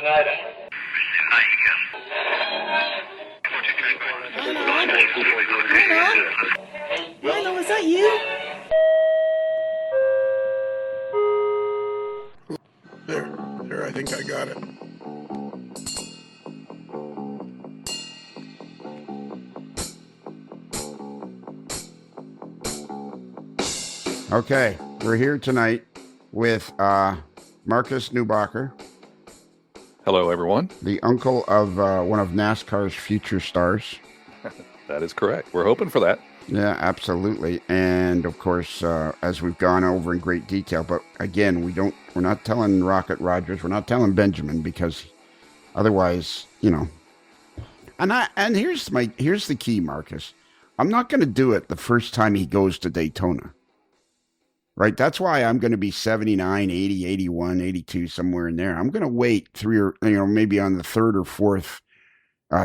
Milo, is that you? There, I think I got it. Okay, we're here tonight with Marcus Neubacher. Hello, everyone. The uncle of one of NASCAR's future stars. That is correct. We're hoping for that. Yeah, absolutely. And of course, as we've gone over in great detail, but again, we're not telling Rocket Rogers, we're not telling Benjamin, because otherwise, you know. And here's the key, Marcus. I'm not going to do it the first time he goes to Daytona. Right? That's why I'm going to be 79, 80, 81, 82, somewhere in there. I'm going to wait maybe on the third or fourth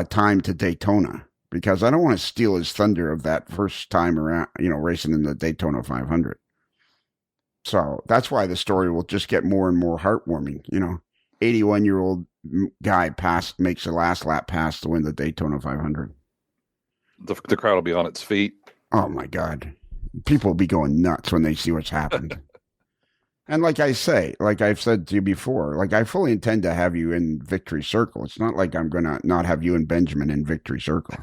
time to Daytona, because I don't want to steal his thunder of that first time around, racing in the Daytona 500. So that's why the story will just get more and more heartwarming. 81-year-old guy makes a last lap pass to win the Daytona 500. The crowd will be on its feet. Oh my God. People will be going nuts when they see what's happened. And like I've said to you before, I fully intend to have you in Victory Circle. It's not like I'm going to not have you and Benjamin in Victory Circle.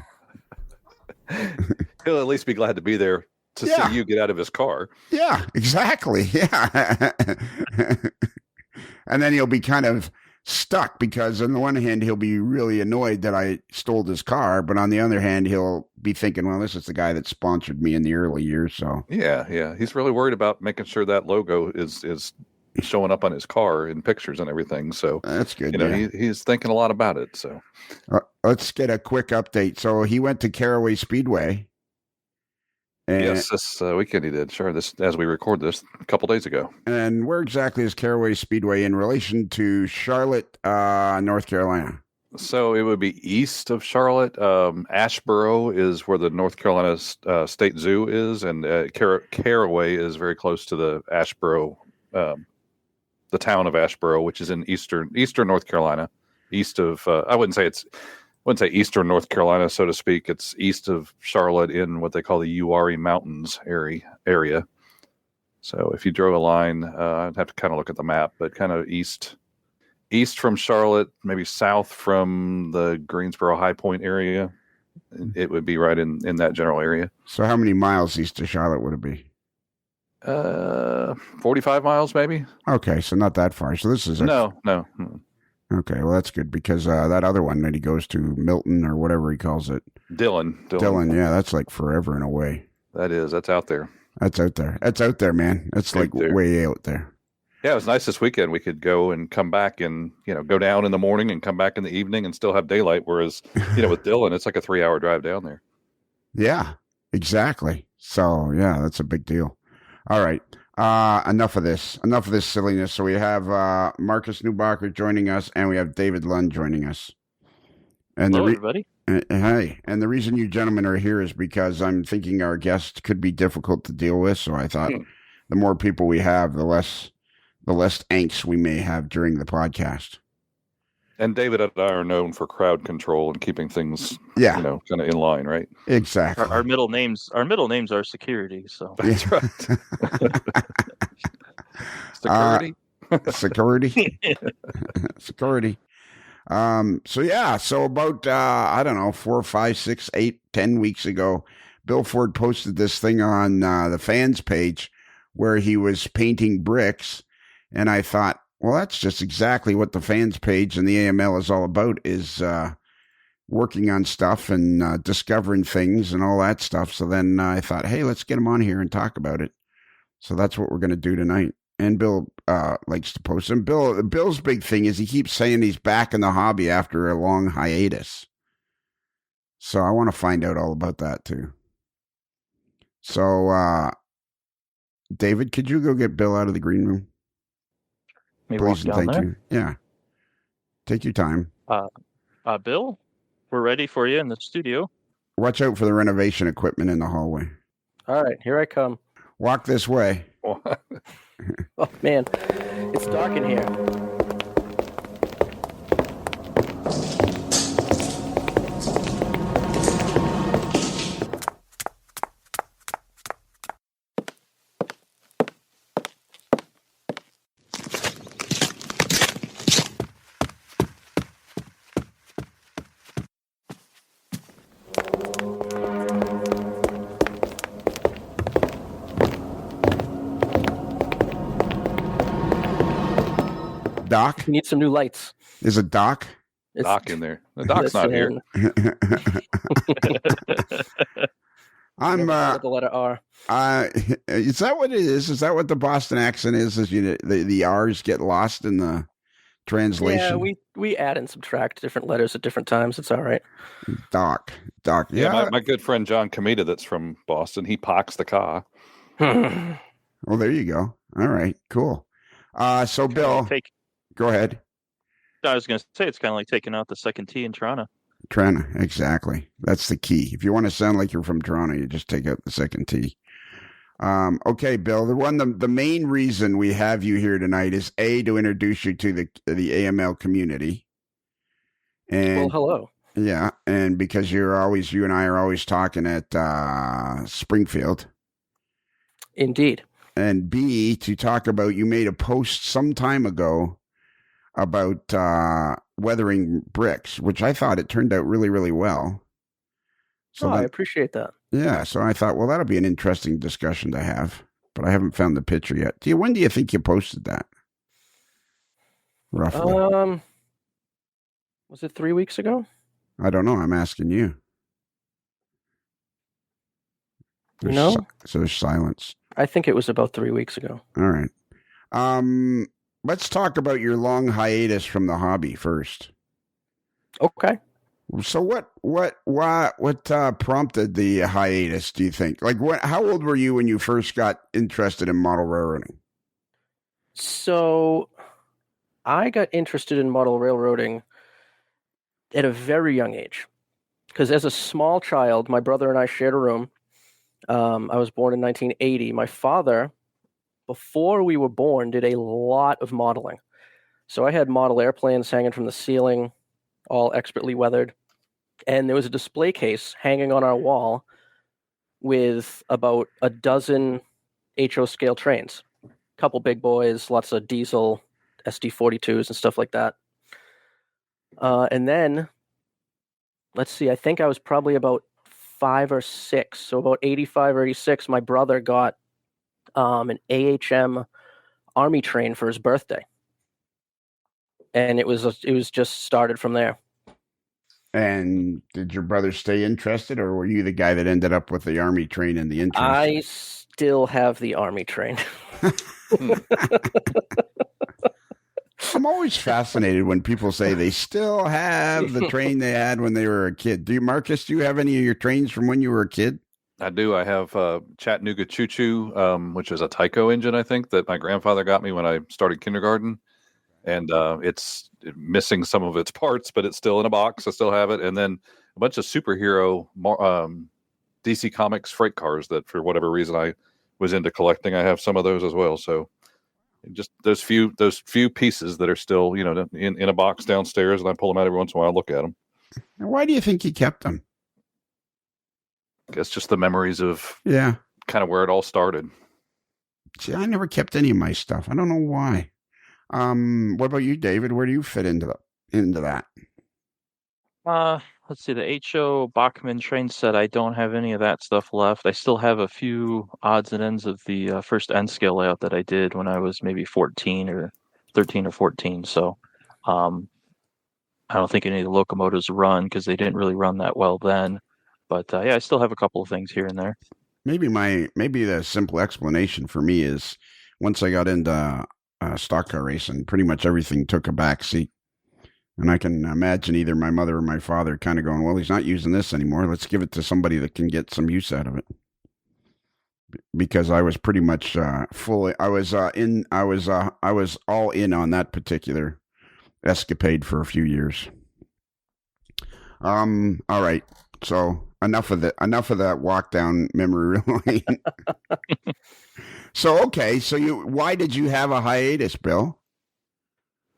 He'll at least be glad to be there to see you get out of his car. Yeah, exactly. Yeah. And then he'll be kind of stuck, because on the one hand, he'll be really annoyed that I stole his car. But on the other hand, he'll be thinking, well, this is the guy that sponsored me in the early years. So yeah. He's really worried about making sure that logo is showing up on his car in pictures and everything. So that's good. He's thinking a lot about it. So let's get a quick update. So he went to Caraway Speedway. Yes, this weekend he did. Sure, this as we record this a couple days ago. And where exactly is Caraway Speedway in relation to Charlotte, North Carolina? So it would be east of Charlotte. Asheboro is where the North Carolina State Zoo is, and Caraway is very close to the Asheboro, the town of Asheboro, which is in eastern North Carolina, east of. I wouldn't say eastern North Carolina, so to speak. It's east of Charlotte in what they call the Uwharrie Mountains area. So if you drove a line, I'd have to kind of look at the map, but kind of east from Charlotte, maybe south from the Greensboro High Point area, it would be right in that general area. So how many miles east of Charlotte would it be? 45 miles maybe. Okay, so not that far. So this is no. Okay, well, that's good, because that other one that he goes to, Milton or whatever he calls it. Dillon, yeah, that's like forever and away. That's out there. That's out there, man. That's like way out there. Yeah, it was nice this weekend. We could go and come back and, go down in the morning and come back in the evening and still have daylight, whereas, with Dillon, it's like a 3-hour drive down there. Yeah, exactly. So, yeah, that's a big deal. All right. Enough of this silliness. So we have Marcus Neubacher joining us, and we have David Lund joining us. And hello, everybody. Hey, and the reason you gentlemen are here is because I'm thinking our guest could be difficult to deal with. So I thought the more people we have, the less angst we may have during the podcast. And David and I are known for crowd control and keeping things, kind of in line, right? Exactly. Our middle names are security. So that's right. Security. Security. So about, 4, 5, 6, 8, 10 weeks ago, Bill Ford posted this thing on the fans page where he was painting bricks. And I thought, well, that's just exactly what the fans page and the AML is all about, is working on stuff and discovering things and all that stuff. So then I thought, hey, let's get him on here and talk about it. So that's what we're going to do tonight. And Bill likes to post them. Bill's big thing is he keeps saying he's back in the hobby after a long hiatus. So I want to find out all about that too. So, David, could you go get Bill out of the green room? Please and thank you. Yeah. Take your time. Bill, we're ready for you in the studio. Watch out for the renovation equipment in the hallway. All right, here I come. Walk this way. Oh, man. It's dark in here. Doc? You need some new lights. Is it Doc? It's, Doc in there. The Doc's not here. I'm Never thought of the letter R. is that what it is? Is that what the Boston accent is? Is the R's get lost in the translation? Yeah, we add and subtract different letters at different times. It's all right. Doc. Yeah, my good friend John Comita, that's from Boston, he parks the car. Well, there you go. All right, cool. So Bill, go ahead. I was going to say it's kind of like taking out the second T in Toronto. Toronto, exactly. That's the key. If you want to sound like you're from Toronto, you just take out the second T. Okay, Bill. The main reason we have you here tonight is to introduce you to the AML community. And well, hello. Yeah, and because you and I are always talking at Springfield. Indeed. And B, to talk about, you made a post some time ago about weathering bricks, which I thought it turned out really, really well. So I appreciate that. Yeah, so I thought, well, that'll be an interesting discussion to have, but I haven't found the picture yet. When do you think you posted that? Roughly. Was it 3 weeks ago? I don't know. I'm asking you. So there's silence. I think it was about 3 weeks ago. All right. Let's talk about your long hiatus from the hobby first. Okay. So what prompted the hiatus, do you think? Like how old were you when you first got interested in model railroading? So I got interested in model railroading at a very young age. Because as a small child, my brother and I shared a room. I was born in 1980. My father, before we were born, did a lot of modeling. So I had model airplanes hanging from the ceiling, all expertly weathered. And there was a display case hanging on our wall with about a dozen HO scale trains. A couple big boys, lots of diesel SD42s and stuff like that. And then, let's see, I think I was probably about 5 or 6. So about 85 or 86, my brother got an AHM Army train for his birthday. And it was just started from there. And did your brother stay interested, or were you the guy that ended up with the Army train and the interest? I still have the Army train. I'm always fascinated when people say they still have the train they had when they were a kid. Marcus, do you have any of your trains from when you were a kid? I do. I have Chattanooga Choo Choo, which is a Tyco engine, I think, that my grandfather got me when I started kindergarten. And it's missing some of its parts, but it's still in a box. I still have it. And then a bunch of superhero DC Comics freight cars that, for whatever reason, I was into collecting. I have some of those as well. So just those few pieces that are still, in a box downstairs, and I pull them out every once in a while, look at them. And why do you think you kept them? I guess just the memories of kind of where it all started. See, I never kept any of my stuff. I don't know why. What about you, David? Where do you fit into that? Let's see, the HO Bachmann train set, I don't have any of that stuff left. I still have a few odds and ends of the first N scale layout that I did when I was maybe 14 or 13 or 14. So I don't think any of the locomotives run because they didn't really run that well then. But I still have a couple of things here and there. Maybe the simple explanation for me is once I got into stock car racing, pretty much everything took a back seat. And I can imagine either my mother or my father kind of going, well, he's not using this anymore. Let's give it to somebody that can get some use out of it. Because I was pretty much I was all in on that particular escapade for a few years. All right. So enough of that walk down memory lane. So, okay. So why did you have a hiatus, Bill?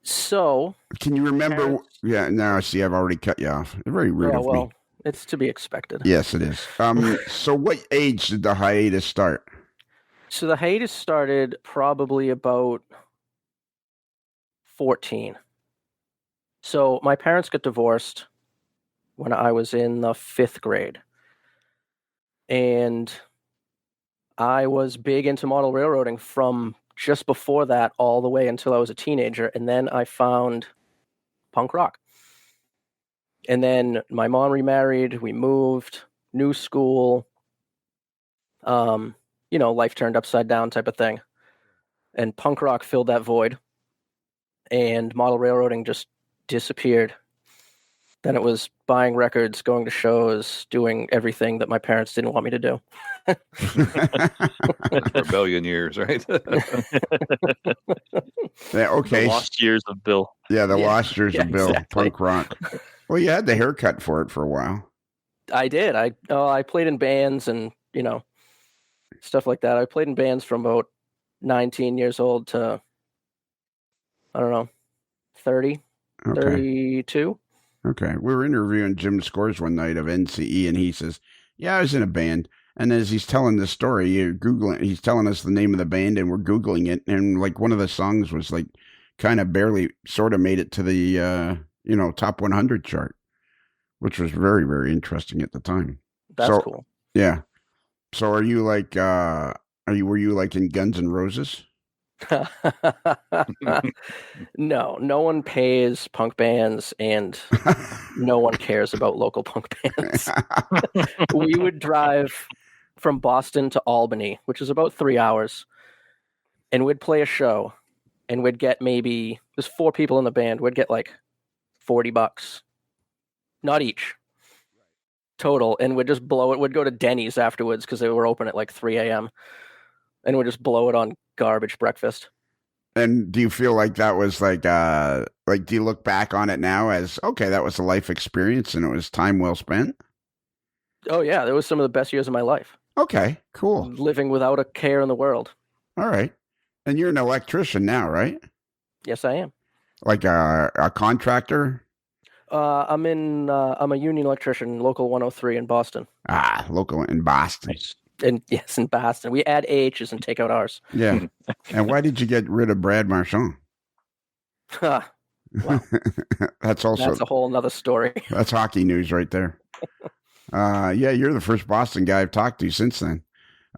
So, can you remember? Yeah, now I see I've already cut you off. Very rude of me. It's to be expected. Yes, it is. So what age did the hiatus start? So the hiatus started probably about 14. So my parents got divorced when I was in the 5th grade. And I was big into model railroading from just before that all the way until I was a teenager, and then I found punk rock. And then my mom remarried, we moved, new school, life turned upside down type of thing. And punk rock filled that void, and model railroading just disappeared. Then it was buying records, going to shows, doing everything that my parents didn't want me to do. Rebellion years, right? Yeah, okay. The lost years of Bill. Yeah, the Yeah, lost years yeah, of Bill, exactly. punk rock. Well, you had the haircut for it for a while. I did. I played in bands and, stuff like that. I played in bands from about 19 years old to, I don't know, 30, Okay. 32. Okay. We were interviewing Jim Scores one night of NCE, and he says, "Yeah, I was in a band." And as he's telling this story, he's telling us the name of the band, and we're Googling it. And like one of the songs was like kind of barely sort of made it to the, top 100 chart, which was very, very interesting at the time. That's So, cool. Yeah. So are you like, were you like in Guns N' Roses? No one pays punk bands, and no one cares about local punk bands. We would drive from Boston to Albany, which is about 3 hours, and we'd play a show, and we'd get there's 4 people in the band, we'd get like $40, not each, total, and we'd just blow it. We'd go to Denny's afterwards because they were open at like 3 a.m., and we'd just blow it on garbage breakfast. And do you feel like that was like do you look back on it now as, okay, that was a life experience and it was time well spent? Oh yeah, it was some of the best years of my life. Okay, cool. Living without a care in the world. All right. And you're an electrician now, right? Yes, I am. Like a contractor? I'm a union electrician, local 103 in Boston. Local in Boston. Nice. And yes, in Boston. We add AHs and take out Rs. Yeah. And why did you get rid of Brad Marchand? Well, That's a whole nother story. That's hockey news right there. Yeah, you're the first Boston guy I've talked to since then.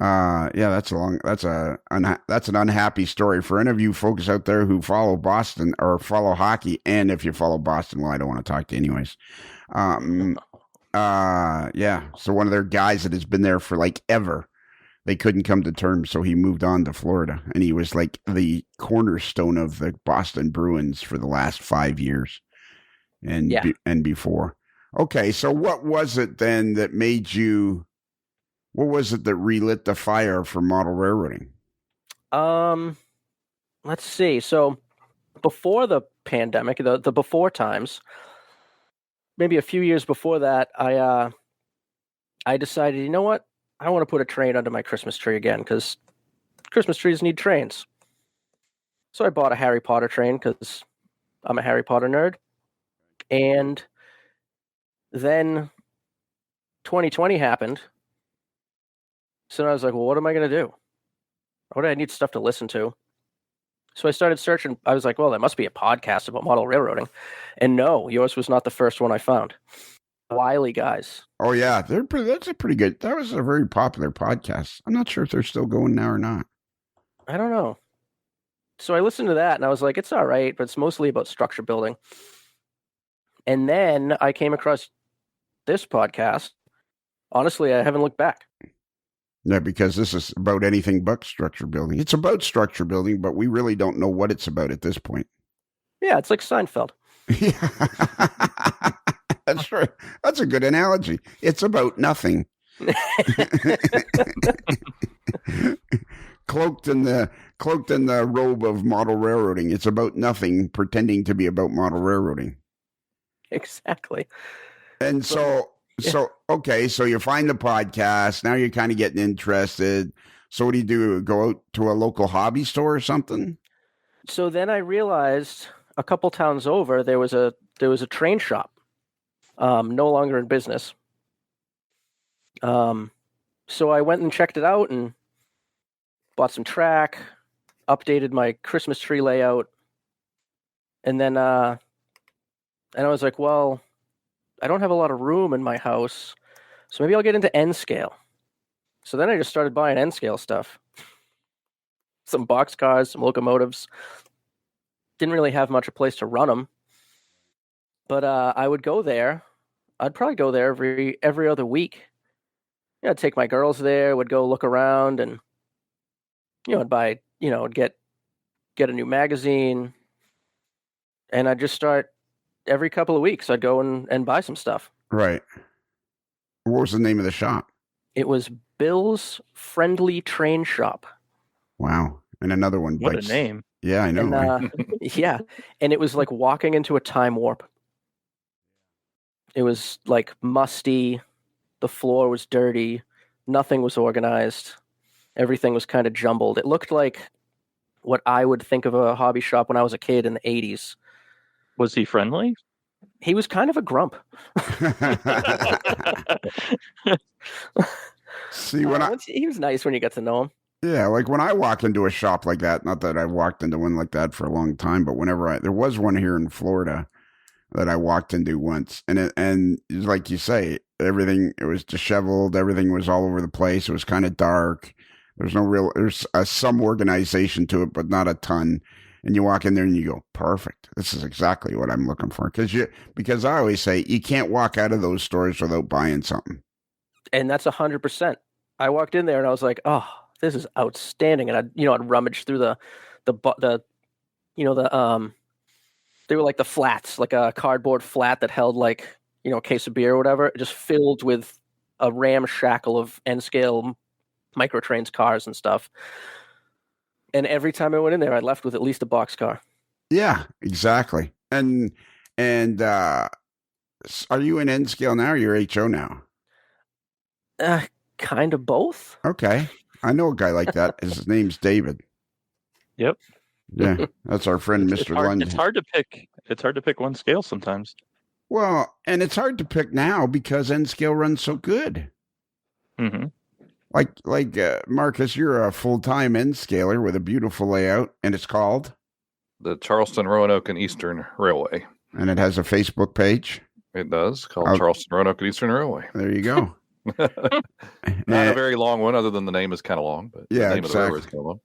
Yeah, that's an unhappy story for any of you folks out there who follow Boston or follow hockey. And if you follow Boston, well, I don't want to talk to you anyways. Yeah. So one of their guys that has been there for like ever, they couldn't come to terms, so he moved on to Florida, and he was like the cornerstone of the Boston Bruins for the last 5 years, and before. Okay, so what was it then that made you? What was it that relit the fire for model railroading? Let's see. So before the pandemic, the before times, maybe a few years before that, I decided, you know what? I want to put a train under my Christmas tree again because Christmas trees need trains. So I bought a Harry Potter train because I'm a Harry Potter nerd. And then 2020 happened. So I was like, well, what am I going to do? I need stuff to listen to. So I started searching. I was like, well, there must be a podcast about model railroading. And no, yours was not the first one I found. Wiley guys. Oh yeah, that's a pretty good. That was a very popular podcast. I'm not sure if they're still going now or not. I don't know. So I listened to that and I was like, it's all right, but it's mostly about structure building. And then I came across this podcast. Honestly, I haven't looked back. Yeah, because this is about anything but structure building. It's about structure building, but we really don't know what it's about at this point. Yeah, it's like Seinfeld. Yeah. That's right. That's a good analogy. It's about nothing. Cloaked in the robe of model railroading. It's about nothing, pretending to be about model railroading. Exactly. And so okay, so you find the podcast. Now you're kind of getting interested. So what do? Go out to a local hobby store or something? So then I realized a couple towns over there was a train shop. No longer in business. So I went and checked it out and bought some track, updated my Christmas tree layout, and then I was like, well, I don't have a lot of room in my house, so maybe I'll get into N scale. So then I just started buying N scale stuff. some boxcars, some locomotives. Didn't really have much a place to run them, but I would go there. I'd probably go there every other week. I'd take my girls there. Would go look around, and I'd buy. I'd get a new magazine, and I'd just start every couple of weeks. I'd go and buy some stuff. Right. What was the name of the shop? It was Bill's Friendly Train Shop. Wow. And another one. What a name. Yeah, I know. And, yeah. And it was like walking into a time warp. It was like musty. The floor was dirty. Nothing was organized. Everything was kind of jumbled. It looked like what I would think of a hobby shop when I was a kid in the 80s. Was he friendly? He was kind of a grump. See, he was nice when you got to know him. Yeah, like when I walk into a shop like that, not that I've walked into one like that for a long time, but whenever there was one here in Florida that I walked into once, and like you say, everything, it was disheveled, everything was all over the place, it was kind of dark, there's some organization to it, but not a ton. And you walk in there and you go, perfect. This is exactly what I'm looking for. Because I always say you can't walk out of those stores without buying something. And that's 100%. I walked in there and I was like, oh, this is outstanding. And I'd rummage through they were like the flats, like a cardboard flat that held like, a case of beer or whatever, just filled with a ramshackle of N-scale microtrains cars and stuff. And every time I went in there, I left with at least a boxcar. Yeah, exactly. And are you in N-scale now or you're HO now? Kind of both. Okay. I know a guy like that. His name's David. Yep. Yeah, that's our friend, Mr. Lund. It's hard to pick. It's hard to pick one scale sometimes. Well, and it's hard to pick now because N-scale runs so good. Mm-hmm. Like Marcus, you're a full-time N-scaler with a beautiful layout, and it's called? The Charleston, Roanoke, and Eastern Railway. And it has a Facebook page? It does, called Charleston, Roanoke, and Eastern Railway. There you go. Not a very long one, other than the name is kind of long, but yeah, the name exactly. of the railroad is kind of long.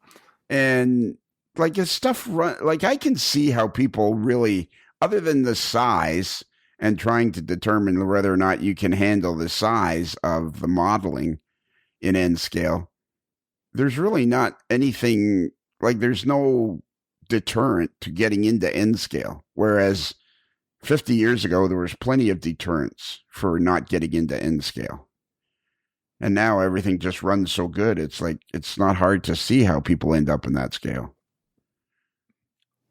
And like his stuff I can see how people really, other than the size and trying to determine whether or not you can handle the size of the modeling in N-scale, there's really not anything, like there's no deterrent to getting into N-scale. Whereas 50 years ago, there was plenty of deterrents for not getting into N-scale. And now everything just runs so good. It's like, it's not hard to see how people end up in that scale.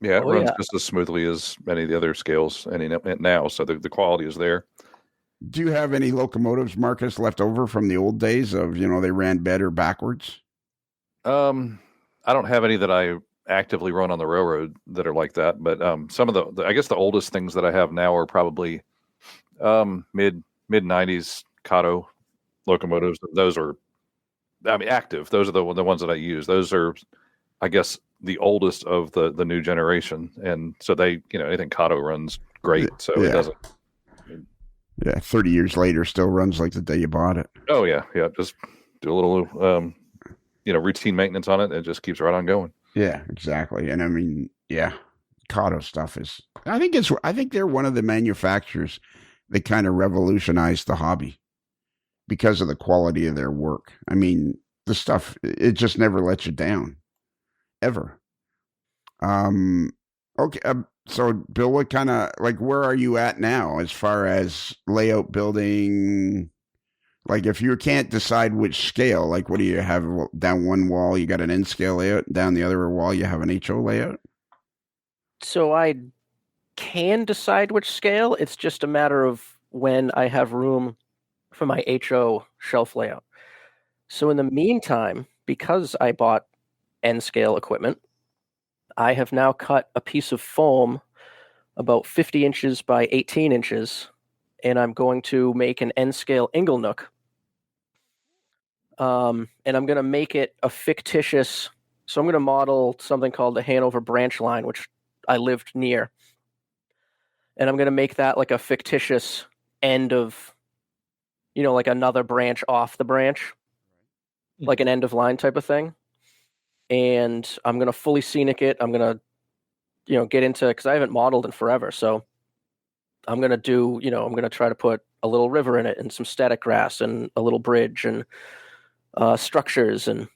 Yeah, it runs just as smoothly as any of the other scales now. So the quality is there. Do you have any locomotives, Marcus, left over from the old days of, they ran better backwards? I don't have any that I actively run on the railroad that are like that. But some of the I guess the oldest things that I have now are probably mid 90s Kato locomotives. Those are, active. Those are the ones that I use. Those are, I guess, the oldest of the new generation. And so they, anything Kato runs great. So it doesn't. Yeah, 30 years later, still runs like the day you bought it. Oh, yeah. Just do a little, routine maintenance on it. And it just keeps right on going. Yeah, exactly. And Kato stuff is, I think they're one of the manufacturers that kind of revolutionized the hobby because of the quality of their work. The stuff, it just never lets you down, ever. Okay. So Bill, what kind of, where are you at now as far as layout, building? Like if you can't decide which scale, what do you have down one wall? You got an N-scale layout. Down the other wall, you have an HO layout. So I can decide which scale. It's just a matter of when I have room for my HO shelf layout. So in the meantime, because I bought N-scale equipment, I have now cut a piece of foam about 50 inches by 18 inches, and I'm going to make an N-scale inglenook. And I'm going to make it a fictitious, so I'm going to model something called the Hanover branch line, which I lived near. And I'm going to make that like a fictitious end of, like another branch off the branch, like an end of line type of thing. and I'm gonna fully scenic it. I'm gonna, get into, because I haven't modeled in forever, so I'm gonna I'm gonna try to put a little river in it and some static grass and a little bridge and structures and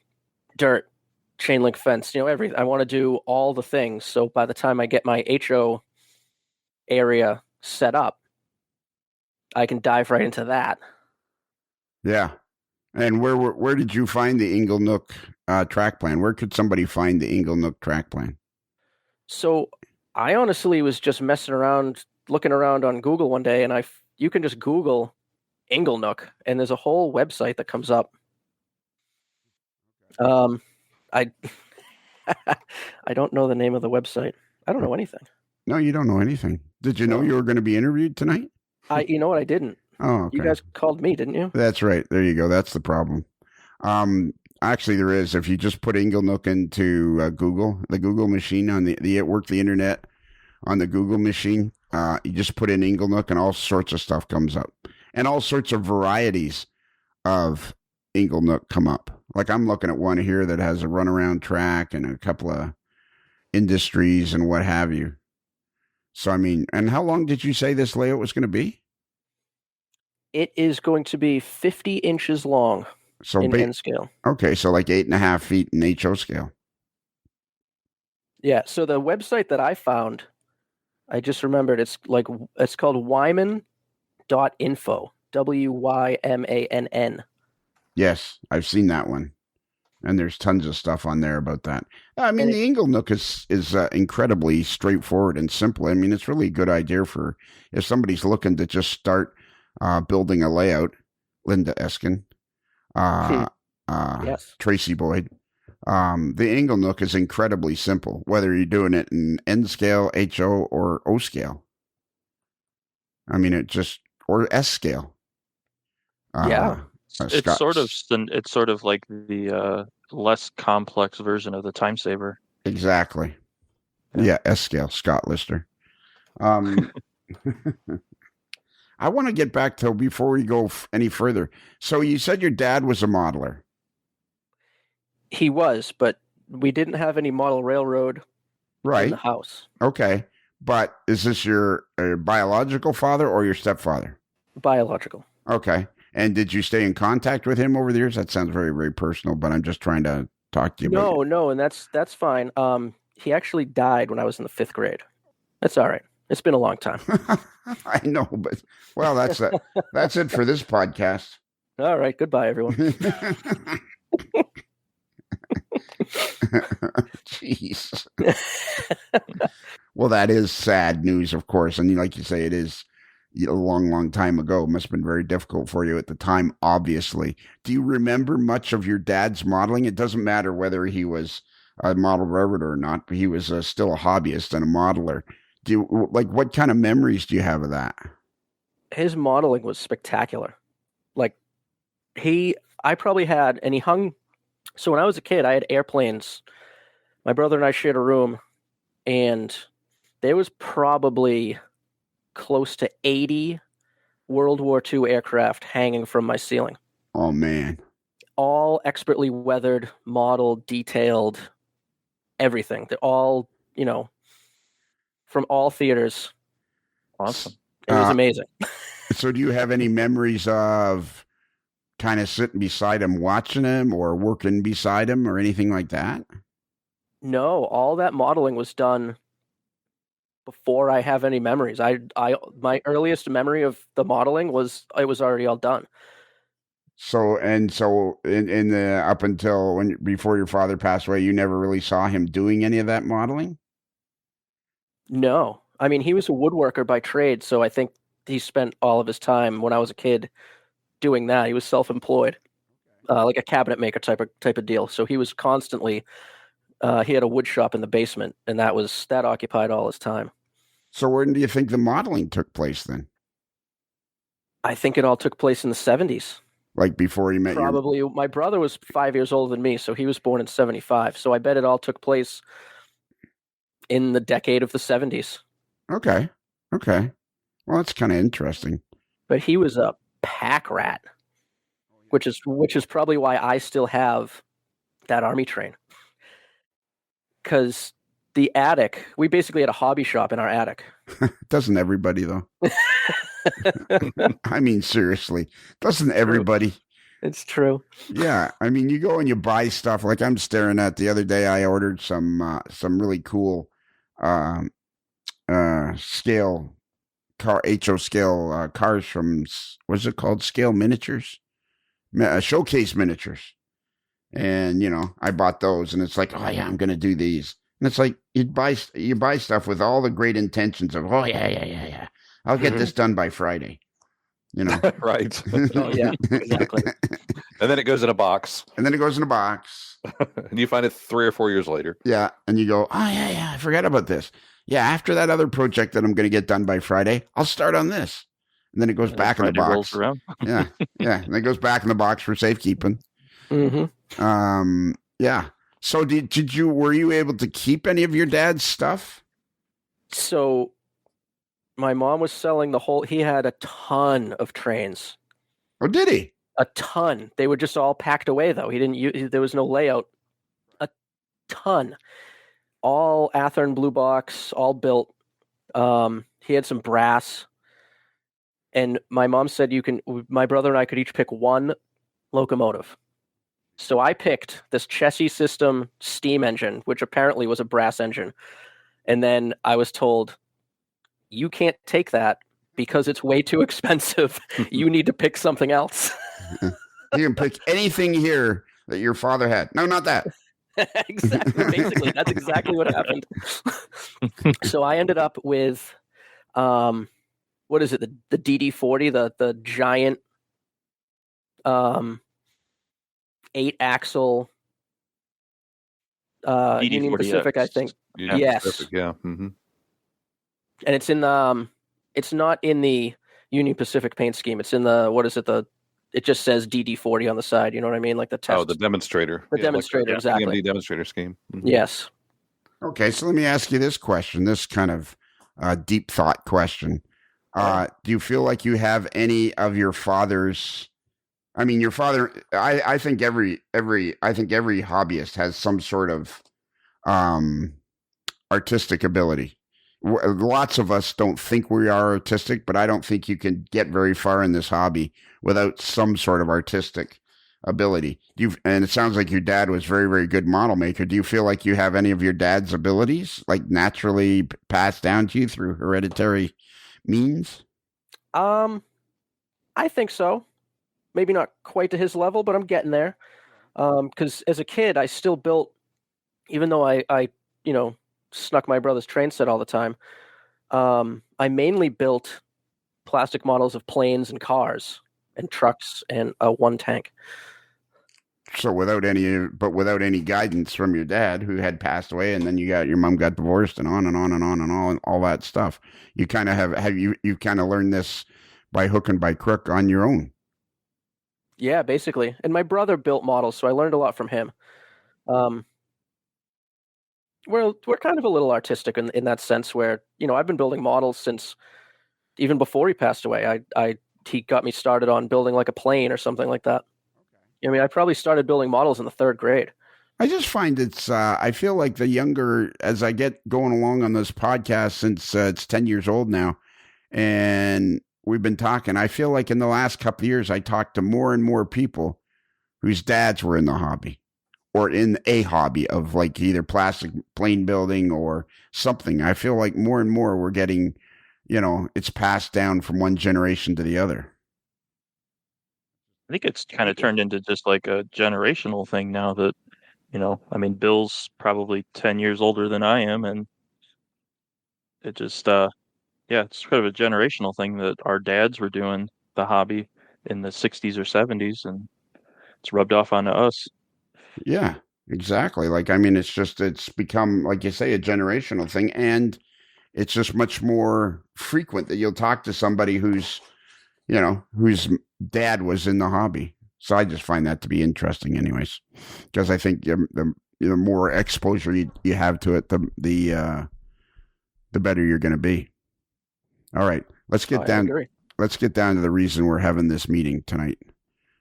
dirt, chain link fence, everything. I want to do all the things. So by the time I get my HO area set up, I can dive right into that. Yeah. And where did you find the Inglenook track plan? Where could somebody find the Inglenook track plan? So I honestly was just messing around, looking around on Google one day, and you can just Google Inglenook, and there's a whole website that comes up. I I don't know the name of the website. I don't know anything. No, you don't know anything. Did you know you were going to be interviewed tonight? You know what? I didn't. Oh, okay. You guys called me, didn't you? That's right. There you go. That's the problem. Actually, there is. If you just put Inglenook into Google, the Google machine on the internet on the Google machine, you just put in Inglenook and all sorts of stuff comes up. And all sorts of varieties of Inglenook come up. Like I'm looking at one here that has a runaround track and a couple of industries and what have you. So, I mean, and how long did you say this layout was going to be? It is going to be 50 inches long in N scale. Okay, so like 8.5 feet in HO scale. Yeah, so the website that I found, I just remembered, it's called Wyman.info. WYMANN. Yes, I've seen that one. And there's tons of stuff on there about that. I mean, the Inglenook is incredibly straightforward and simple. I mean, it's really a good idea for if somebody's looking to just start building a layout. Linda Eskin, yes. Tracy Boyd. The Inglenook is incredibly simple, whether you're doing it in N scale, HO, or O scale. I mean, or S scale. Yeah. It's sort of like the less complex version of the time saver. Exactly. Yeah, S scale, Scott Lister. I want to get back to, before we go any further. So you said your dad was a modeler. He was, but we didn't have any model railroad in the house. Okay. But is this your biological father or your stepfather? Biological. Okay. And did you stay in contact with him over the years? That sounds very, very personal, but I'm just trying to talk to you about it. No, and that's fine. He actually died when I was in the 5th grade. That's all right. It's been a long time. I know, but well, that's it for this podcast. All right. Goodbye, everyone. Jeez. Well, that is sad news, of course. And like you say, it is a long, long time ago. It must have been very difficult for you at the time, obviously. Do you remember much of your dad's modeling? It doesn't matter whether he was a model railroad or not, but he was still a hobbyist and a modeler. What kind of memories do you have of that? His modeling was spectacular. I probably had, and he hung. So when I was a kid, I had airplanes. My brother and I shared a room, and there was probably close to 80 World War II aircraft hanging from my ceiling. Oh, man. All expertly weathered, modeled, detailed, everything. They're all, from all theaters. Awesome. It was amazing. So do you have any memories of kind of sitting beside him, watching him, or working beside him, or anything like that? No, all that modeling was done before I have any memories. My earliest memory of the modeling was it was already all done. So in the up until before your father passed away, you never really saw him doing any of that modeling? No. I mean, he was a woodworker by trade, so I think he spent all of his time when I was a kid doing that. He was self-employed, like a cabinet maker type of deal. So he was constantly he had a wood shop in the basement, and that occupied all his time. So when do you think the modeling took place then? I think it all took place in the 70s. Like before you met Probably. My brother was 5 years older than me, so he was born in 75. So I bet it all took place in the decade of the 70s. Okay. Well, that's kind of interesting. But he was a pack rat, which is probably why I still have that army train. because the attic, we basically had a hobby shop in our attic. Doesn't everybody, though? I mean, seriously, doesn't everybody? It's true. Yeah, I mean, you go and you buy stuff. Like I'm staring at the other day, I ordered some really cool scale car HO scale cars from what's it called? Scale Miniatures, Showcase Miniatures, and I bought those, and it's like, oh yeah, I'm gonna do these, and it's like you buy stuff with all the great intentions of, oh yeah, I'll get this done by Friday. Right. Oh, yeah, exactly. And then it goes in a box. And then it goes in a box. And you find it 3 or 4 years later. Yeah. And you go, oh, yeah, I forgot about this. Yeah, after that other project that I'm going to get done by Friday, I'll start on this. And then it goes back in the box. Rolls around. Yeah. And it goes back in the box for safekeeping. Mm-hmm. Yeah. So were you able to keep any of your dad's stuff? So my mom was selling he had a ton of trains. Oh, did he? A ton. They were just all packed away, though. He didn't use, there was no layout. A ton. All Athearn blue box, all built. He had some brass. And my mom said my brother and I could each pick one locomotive. So I picked this chassis system steam engine, which apparently was a brass engine. And then I was told, you can't take that because it's way too expensive. You need to pick something else. You can pick anything here that your father had. No, not that. Exactly. Basically, that's exactly what happened. So I ended up with, what is it? The DD40, the giant, 8-axle, Union Pacific, I think. Yes. Pacific, yeah. Mm-hmm. And it's it's not in the Union Pacific paint scheme. It's in it just says DD40 on the side. You know what I mean? Like the test. Oh, the demonstrator. The demonstrator, exactly. DMD demonstrator scheme. Mm-hmm. Yes. Okay, so let me ask you this question, this kind of deep thought question. Do you feel like you have any of your father's, I mean, your father, I think every hobbyist has some sort of artistic ability. Lots of us don't think we are artistic, but I don't think you can get very far in this hobby without some sort of artistic ability. And it sounds like your dad was very, very good model maker. Do you feel like you have any of your dad's abilities, like naturally passed down to you through hereditary means? I think so. Maybe not quite to his level, but I'm getting there. Because as a kid, I still built, even though I snuck my brother's train set all the time. I mainly built plastic models of planes and cars and trucks and one tank. So without any guidance from your dad, who had passed away, and then your mom got divorced, and on and on and on and all that stuff. You kind of you kind of learned this by hook and by crook on your own. Yeah, basically. And my brother built models, so I learned a lot from him. We're kind of a little artistic in that sense, where I've been building models since even before he passed away. He got me started on building like a plane or something like that. I mean, I probably started building models in the 3rd grade. I just find I feel like the younger, as I get going along on this podcast, since it's 10 years old now, and we've been talking, I feel like in the last couple of years, I talked to more and more people whose dads were in the hobby or in a hobby of like either plastic plane building or something. I feel like more and more we're getting, it's passed down from one generation to the other. I think it's kind of turned into just like a generational thing now that, I mean, Bill's probably 10 years older than I am. And it just, it's kind of a generational thing that our dads were doing the hobby in the 60s or 70s, and it's rubbed off onto us. Yeah, exactly. Like, I mean, it's become, like you say, a generational thing. And it's just much more frequent that you'll talk to somebody whose dad was in the hobby. So I just find that to be interesting anyways, because I think the more exposure you have to it, the better you're going to be. All right, let's get down to the reason we're having this meeting tonight,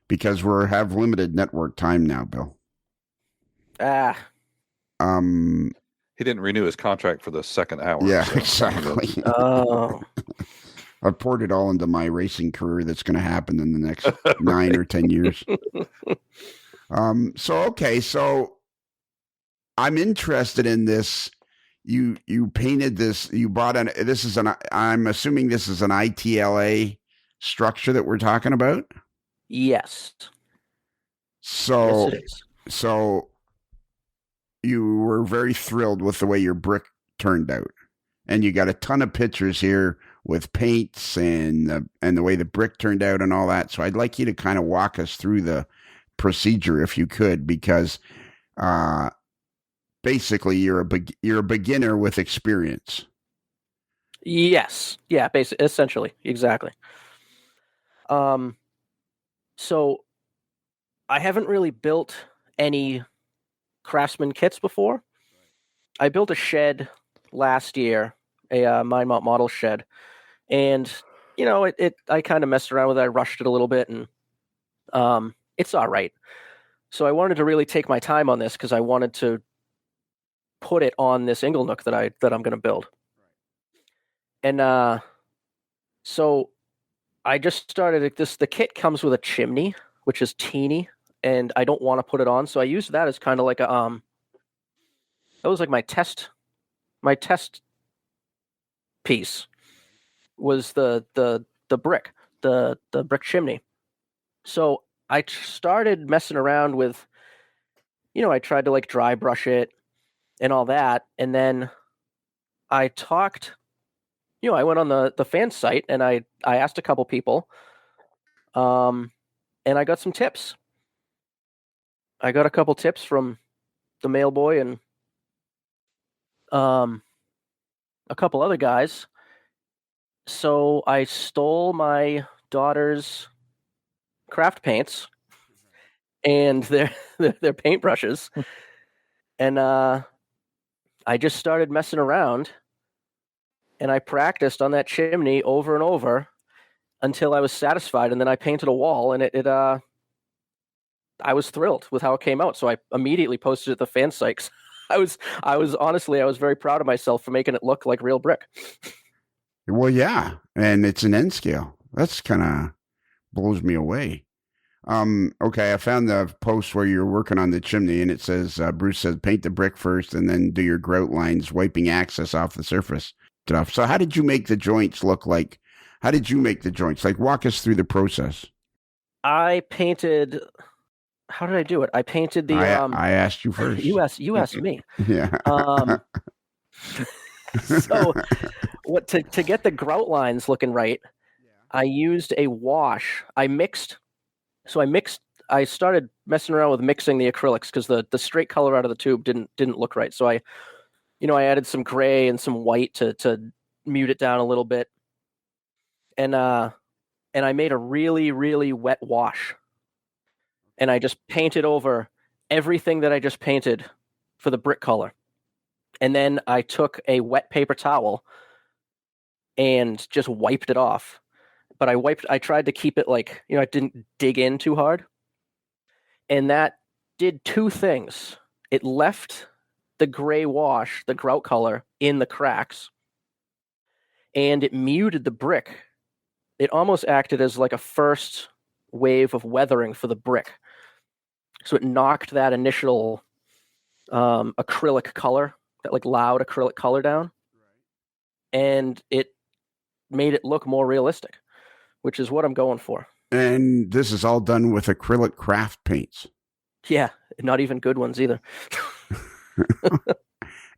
because we have limited network time now, Bill. He didn't renew his contract for the second hour. Yeah, so. exactly. Oh, I've poured it all into my racing career that's going to happen in the next Right. 9 or 10 years. So I'm interested in this. You painted this. You bought I'm assuming this is an ITLA structure that we're talking about. yes. So Yes, it is. so you were very thrilled with the way your brick turned out, and you got a ton of pictures here with paints and the way the brick turned out and all that. So I'd like you to kind of walk us through the procedure if you could, because basically you're a beginner with experience. Yes. Yeah, basically, essentially. Exactly. So I haven't really built any Craftsman kits before. I built a shed last year, a Mind Mount model shed, and I kind of messed around with it. I rushed it a little bit, and it's all right. So I wanted to really take my time on this because I wanted to put it on this ingle nook that I'm going to build. And so I just started this. The kit comes with a chimney, which is teeny, and I don't want to put it on, so I used that as kind of like that was like my test piece was the brick, the brick chimney. So I started messing around with, I tried to like dry brush it and all that, and then I talked. I went on the fan site and I asked a couple people, and I got some tips. I got a couple tips from the mail boy and a couple other guys. So I stole my daughter's craft paints and their paintbrushes, and I just started messing around, and I practiced on that chimney over and over until I was satisfied, and then I painted a wall, and I was thrilled with how it came out. So I immediately posted it to the fan site. I was honestly very proud of myself for making it look like real brick. Well, yeah, and it's an N scale. That's kind of blows me away. Okay, I found the post where you're working on the chimney, and it says Bruce says paint the brick first, and then do your grout lines, wiping access off the surface stuff. So, how did you make the joints look like? How did you make the joints? Like, walk us through the process. I painted. How did I do it? I painted the. I asked you first. You asked me. Yeah. So, to get the grout lines looking right, I used a wash. I started messing around with mixing the acrylics because the straight color out of the tube didn't look right. So I added some gray and some white to mute it down a little bit, and I made a really, really wet wash. And I just painted over everything that I just painted for the brick color. And then I took a wet paper towel and just wiped it off. But I tried to keep it like, I didn't dig in too hard. And that did two things. It left the gray wash, the grout color, in the cracks. And it muted the brick. It almost acted as like a first wave of weathering for the brick. So it knocked that initial acrylic color, that like loud acrylic color down, and it made it look more realistic, which is what I'm going for. And this is all done with acrylic craft paints. Yeah, not even good ones either.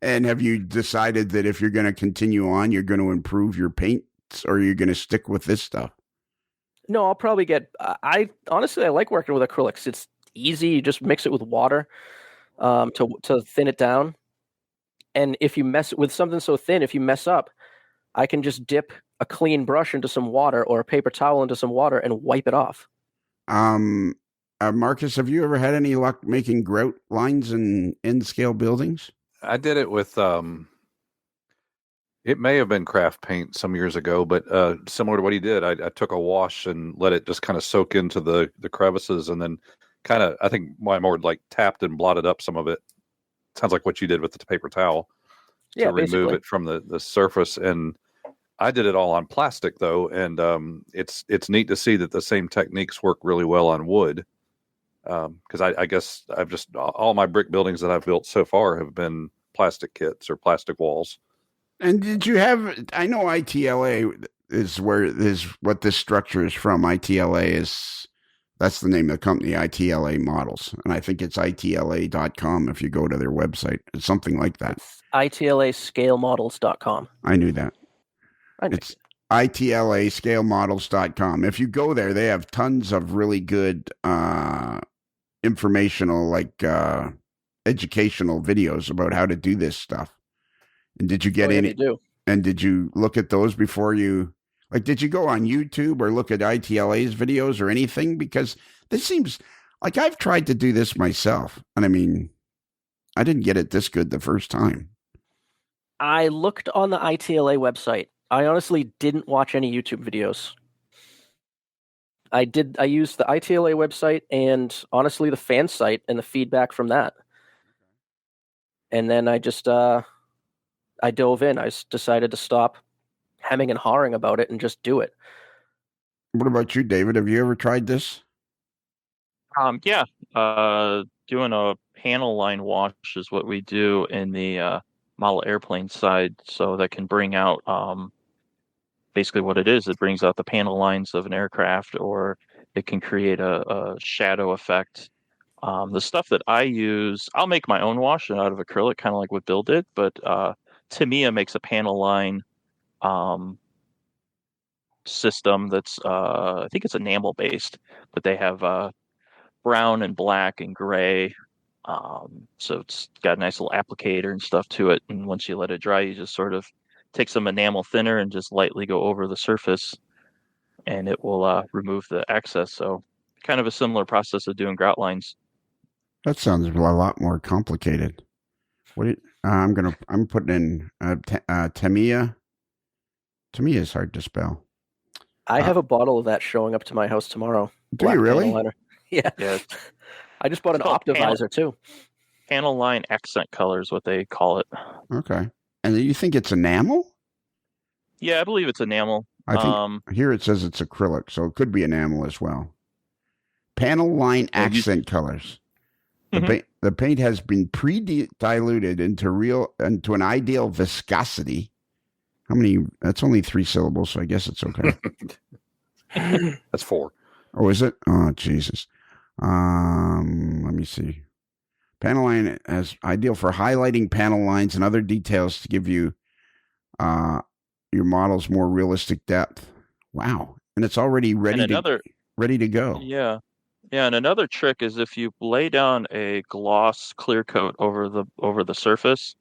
And have you decided that if you're going to continue on, you're going to improve your paints, or you're going to stick with this stuff? No, I'll probably get. I honestly like working with acrylics. It's easy. You just mix it with water to thin it down. And if you mess with something so thin, if you mess up, I can just dip a clean brush into some water or a paper towel into some water and wipe it off. Marcus, have you ever had any luck making grout lines in N-scale buildings? I did it with it may have been craft paint some years ago, but similar to what he did, I took a wash and let it just kind of soak into the crevices, and then kind of, I think my more like tapped and blotted up some of it. Sounds like what you did with the paper towel. Yeah, to remove basically. it from the surface. And I did it all on plastic though, and it's neat to see that the same techniques work really well on wood. Because I guess I've just all my brick buildings that I've built so far have been plastic kits or plastic walls. And did you have? I know ITLA is what this structure is from. ITLA is that's the name of the company, ITLA Models, and I think it's itla.com if you go to their website. It's something like that. It's itlascalemodels.com. I knew that. I knew It's itlascalemodels.com. If you go there, they have tons of really good informational, like educational videos about how to do this stuff. And did you get yeah, any? they do. And did you look at those before you? Like, did you go on YouTube or look at ITLA's videos or anything? Because this seems like I've tried to do this myself, and I mean, I didn't get it this good the first time. I looked on the ITLA website. I honestly didn't watch any YouTube videos. I used the ITLA website and honestly the fan site and the feedback from that. And then I just I dove in. I decided to stop hemming and hawing about it and just do it. What about you, David? Have you ever tried this? Yeah. Doing a panel line wash is what we do in the model airplane side, so that can bring out basically what it is. It brings out the panel lines of an aircraft, or it can create a shadow effect. The stuff that I use, I'll make my own wash out of acrylic, kind of like what Bill did, but Tamiya makes a panel line system that's I think it's enamel based, but they have brown and black and gray. So it's got a nice little applicator and stuff to it. And once you let it dry, you just sort of take some enamel thinner and just lightly go over the surface, and it will remove the excess. So kind of a similar process of doing grout lines. That sounds a lot more complicated. I'm putting in Tamiya. Tamiya is hard to spell. I have a bottle of that showing up to my house tomorrow. Do you really? Panel liner. Yeah. Yeah, I just bought an Optivisor too. panel line accent color is what they call it. Okay. And you think it's enamel? Yeah, I believe it's enamel. I think here it says it's acrylic, so it could be enamel as well. Panel line accent colors. The paint has been pre-diluted into an ideal viscosity. How many? That's only 3 syllables, so I guess it's okay. That's 4. Oh, is it? Oh, Jesus. Let me see. Panel line as ideal for highlighting panel lines and other details to give you your model's more realistic depth. Wow. And it's already ready to go. Yeah. Yeah, and another trick is if you lay down a gloss clear coat over the surface,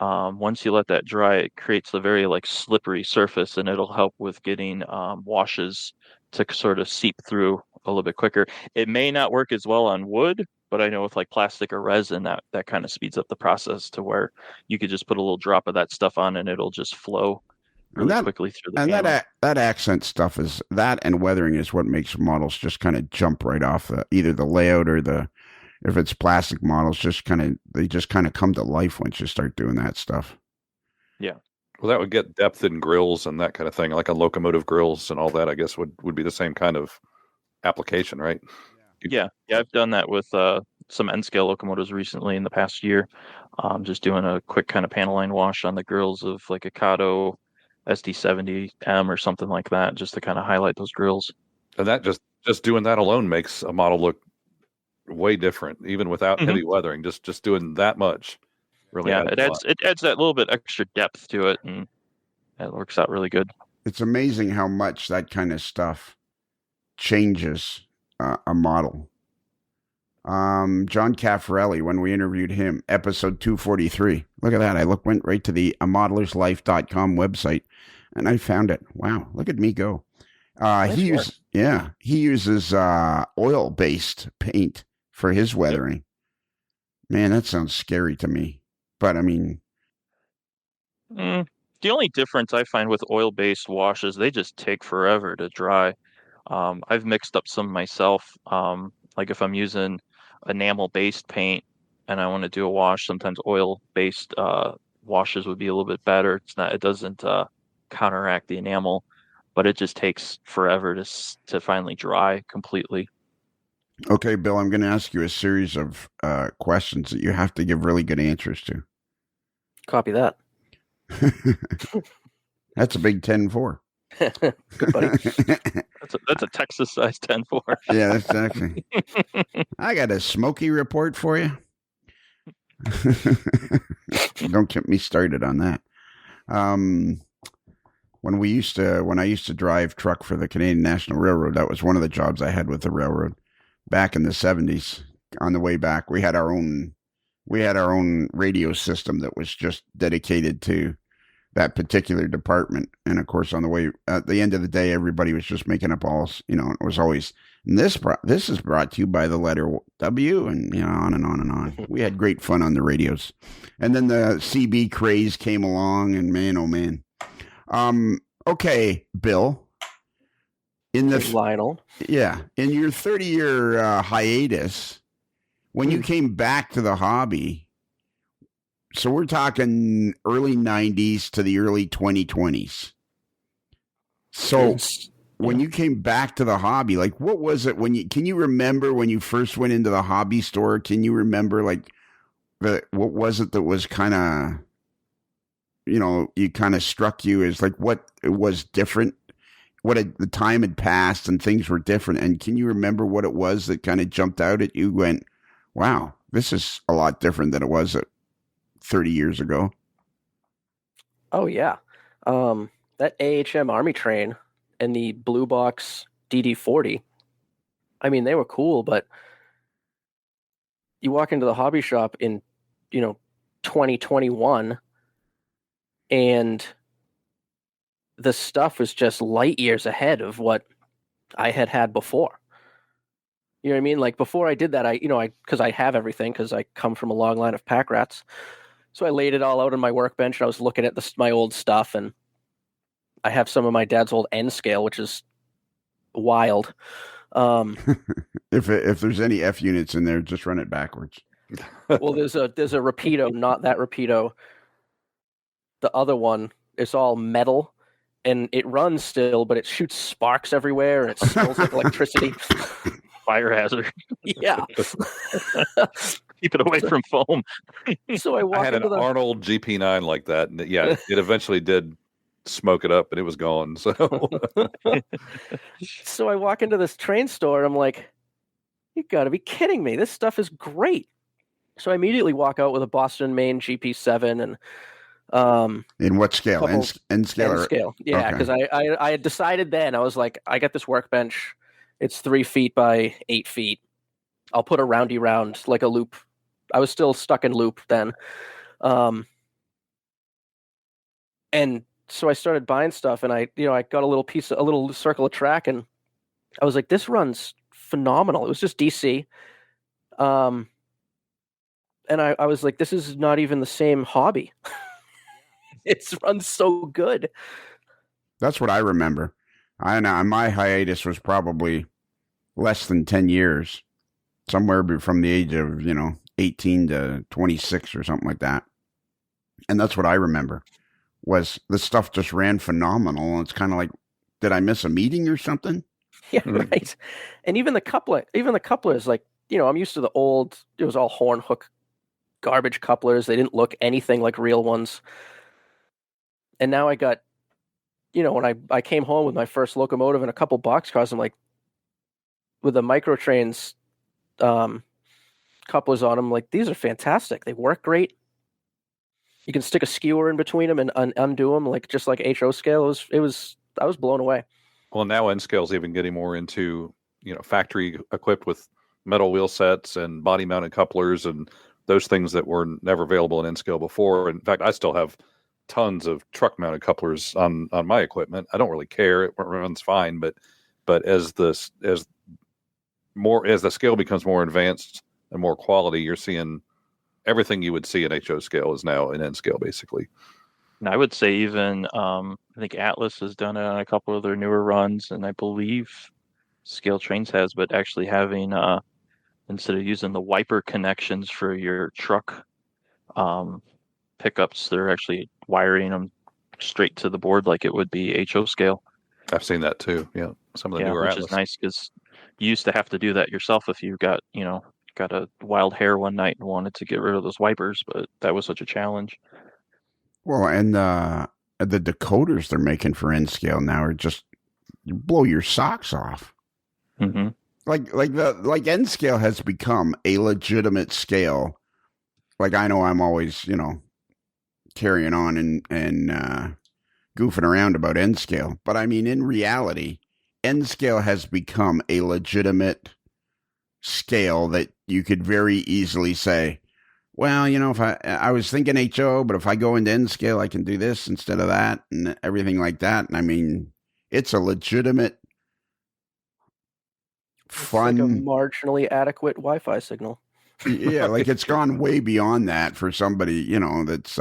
once you let that dry, it creates a very like slippery surface, and it'll help with getting washes to sort of seep through a little bit quicker. It may not work as well on wood, but I know with like plastic or resin, that kind of speeds up the process to where you could just put a little drop of that stuff on and it'll just flow really quickly through the panel. And that accent stuff is that, and weathering is what makes models just kind of jump right off either the layout or if it's plastic models, they just kind of come to life once you start doing that stuff. Yeah. Well, that would get depth in grills and that kind of thing, like on locomotive grills and all that. I guess would be the same kind of application, right? Yeah, I've done that with some N scale locomotives recently in the past year. Just doing a quick kind of panel line wash on the grills of like a Kato SD70M or something like that, just to kind of highlight those grills. And that just doing that alone makes a model look way different, even without heavy weathering. Just doing that much, really. Yeah, it adds that little bit extra depth to it, and it works out really good. It's amazing how much that kind of stuff changes a model. John Caffarelli, when we interviewed him, episode 243. Look at that. I went right to the amodelerslife.com website and I found it. Wow. Look at me go. He uses oil-based paint for his weathering. Man, that sounds scary to me. But I mean, the only difference I find with oil-based washes, they just take forever to dry. I've mixed up some myself. Like if I'm using enamel-based paint and I want to do a wash, sometimes oil-based washes would be a little bit better. It doesn't counteract the enamel, but it just takes forever to finally dry completely. Okay, Bill, I'm going to ask you a series of questions that you have to give really good answers to. Copy that. That's a big 10-4. Good buddy. That's a Texas size 10-4. Yeah, that's actually. I got a smoky report for you. Don't get me started on that. When I used to drive truck for the Canadian National Railroad, that was one of the jobs I had with the railroad back in the 70s. On the way back, we had our own radio system that was just dedicated to that particular department. And of course, on the way, at the end of the day, everybody was just making up all, it was always, this is brought to you by the letter W, and, on and on and on. We had great fun on the radios. And then the CB craze came along, and man, oh man. Okay, Bill, in Lionel. Yeah, in your 30-year hiatus, when you came back to the hobby, so we're talking early 90s to the early 2020s. So when you came back to the hobby, like, what was it can you remember when you first went into the hobby store? Can you remember, like, what was it that was kind of, you kind of struck you as, like, what was different? The time had passed and things were different. And can you remember what it was that kind of jumped out at you? Went, wow, this is a lot different than it was 30 years ago. Oh yeah. That AHM Army train and the blue box DD40, I mean, they were cool, but you walk into the hobby shop in 2021 and the stuff was just light years ahead of what I had before. You know what I mean? Like, before I did that, because I have everything, because I come from a long line of pack rats. So I laid it all out on my workbench, and I was looking at my old stuff, and I have some of my dad's old N scale, which is wild. If there's any F units in there, just run it backwards. Well, there's a Rapido, not that Rapido. The other one, it's all metal, and it runs still, but it shoots sparks everywhere, and it smells like electricity. Fire hazard. Yeah. Keep it away from foam. So I had an Arnold GP9 like that, and yeah, it eventually did smoke it up, and it was gone. So I walk into this train store, and I'm like, you got to be kidding me. This stuff is great. So I immediately walk out with a Boston, Maine GP7 and in what scale? N scale? N scale. Yeah, because I had decided then, I was like, I got this workbench. It's 3 feet by 8 feet. I'll put a roundy round, like a loop. I was still stuck in loop then. And so I started buying stuff, and I got a little circle of track, and I was like, this runs phenomenal. It was just DC. And I was like, this is not even the same hobby. It runs so good. That's what I remember. I know my hiatus was probably less than 10 years, somewhere from the age of, 18 to 26 or something like that. And that's what I remember, was the stuff just ran phenomenal. And it's kind of like, did I miss a meeting or something? Yeah, right. And even the couplers, like, I'm used to the old, it was all horn hook garbage couplers. They didn't look anything like real ones. And now I got, when I came home with my first locomotive and a couple boxcars, I'm like, with the micro trains couplers on them, like, these are fantastic. They work great. You can stick a skewer in between them and undo them, like, just like HO scale. I was blown away. Well, now N scale's even getting more into, factory equipped with metal wheel sets and body mounted couplers and those things that were never available in N scale before. In fact, I still have tons of truck mounted couplers on my equipment. I don't really care. It runs fine, but as the scale becomes more advanced and more quality, you're seeing everything you would see in HO scale is now in N scale, basically. And I would say even, I think Atlas has done it on a couple of their newer runs, and I believe Scale Trains has, but actually having, instead of using the wiper connections for your truck pickups. They're actually wiring them straight to the board like it would be HO scale. I've seen that too. Yeah, some of the newer which Atlas. is nice because you used to have to do that yourself if you got a wild hair one night and wanted to get rid of those wipers, but that was such a challenge. Well, and the decoders they're making for N scale now are just you blow your socks off. Mm-hmm. Like N scale has become a legitimate scale. Like I know I'm always carrying on and goofing around about N scale, but I mean in reality, N scale has become a legitimate scale that you could very easily say, well, if I was thinking HO, but if I go into N scale, I can do this instead of that and everything like that. And I mean, it's a legitimate, fun, like a marginally adequate Wi-Fi signal. Yeah, like it's gone way beyond that for somebody, that's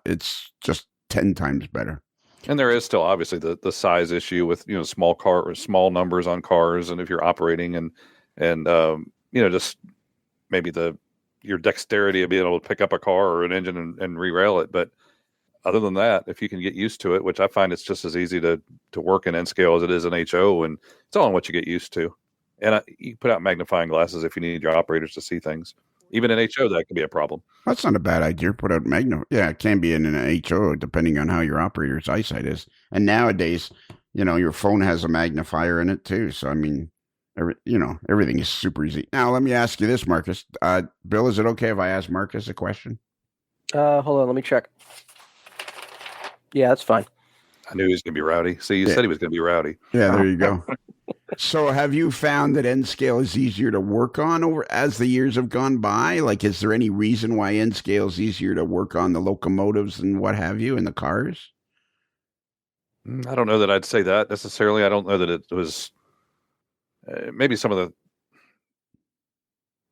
it's just 10 times better. And there is still obviously the size issue with small numbers on cars, and if you're operating and just maybe your dexterity of being able to pick up a car or an engine and re-rail it. But other than that, if you can get used to it, which I find it's just as easy to work in N scale as it is in HO, and it's all in what you get used to. And you put out magnifying glasses if you need your operators to see things. Even in HO, that can be a problem. That's not a bad idea. Put out Yeah, it can be in an HO depending on how your operator's eyesight is. And nowadays, your phone has a magnifier in it too. So I mean, everything is super easy. Now, let me ask you this, Marcus. Bill, is it okay if I ask Marcus a question? Hold on, let me check. Yeah, that's fine. I knew he was going to be rowdy. See, you said he was going to be rowdy. Yeah, there you go. So have you found that N scale is easier to work on as the years have gone by? Like, is there any reason why N scale is easier to work on the locomotives and what have you in the cars? I don't know that I'd say that necessarily. I don't know that it was maybe some of the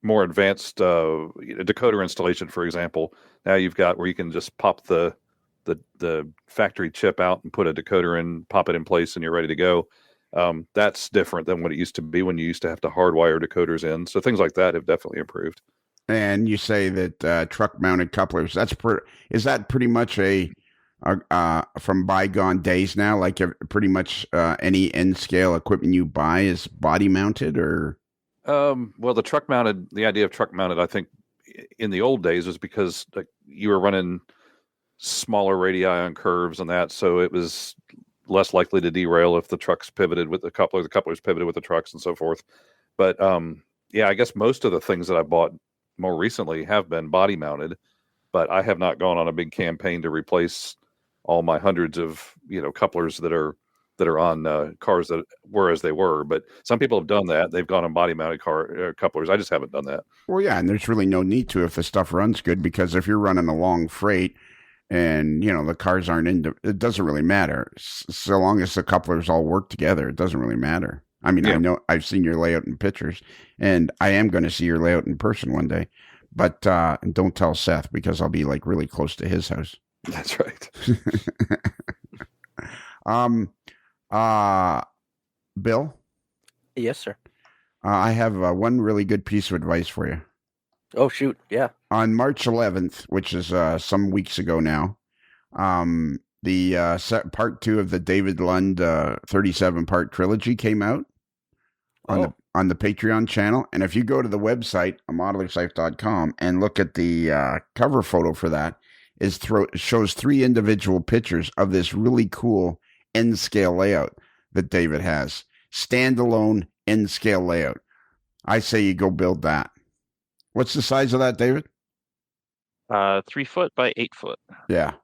more advanced decoder installation, for example. Now you've got where you can just pop the factory chip out and put a decoder in, pop it in place, and you're ready to go. That's different than what it used to be when you used to have to hardwire decoders in. So things like that have definitely improved. And you say that truck-mounted couplers, is that pretty much from bygone days now? Like pretty much any N-scale equipment you buy is body-mounted, or? Well, the idea of truck-mounted, I think, in the old days was because you were running smaller radii on curves and that, so it was less likely to derail if the trucks pivoted with the couplers pivoted with the trucks and so forth. But I guess most of the things that I bought more recently have been body mounted, but I have not gone on a big campaign to replace all my hundreds of couplers that are on cars that were as they were. But some people have done that. They've gone on body mounted couplers. I just haven't done that. Well, yeah, and there's really no need to if the stuff runs good, because if you're running a long freight and the cars aren't it doesn't really matter. So long as the couplers all work together, it doesn't really matter. I mean, I know I've seen your layout in pictures, and I am going to see your layout in person one day, but don't tell Seth, because I'll be like really close to his house. That's right. Bill? Yes, sir. I have one really good piece of advice for you. Oh, shoot. Yeah. On March 11th, which is some weeks ago now, the part 2 of the David Lund 37-part trilogy came out on the Patreon channel. And if you go to the website, modelersife.com, and look at the cover photo for that, it shows 3 individual pictures of this really cool N-scale layout that David has. Standalone N-scale layout. I say you go build that. What's the size of that, David? 3 foot by 8 foot. Yeah.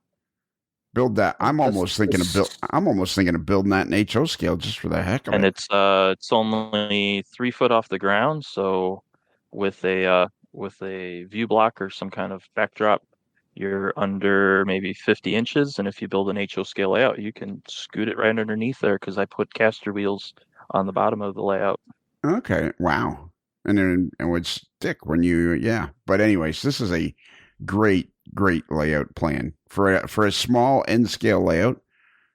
Build that. I'm almost thinking of building that in HO scale just for the heck of it. And it's only 3 foot off the ground, so with a view block or some kind of backdrop, you're under maybe 50 inches. And if you build an HO scale layout, you can scoot it right underneath there, because I put caster wheels on the bottom of the layout. Okay. Wow. And then it would stick when But anyways, this is a great layout plan for a small N-scale layout.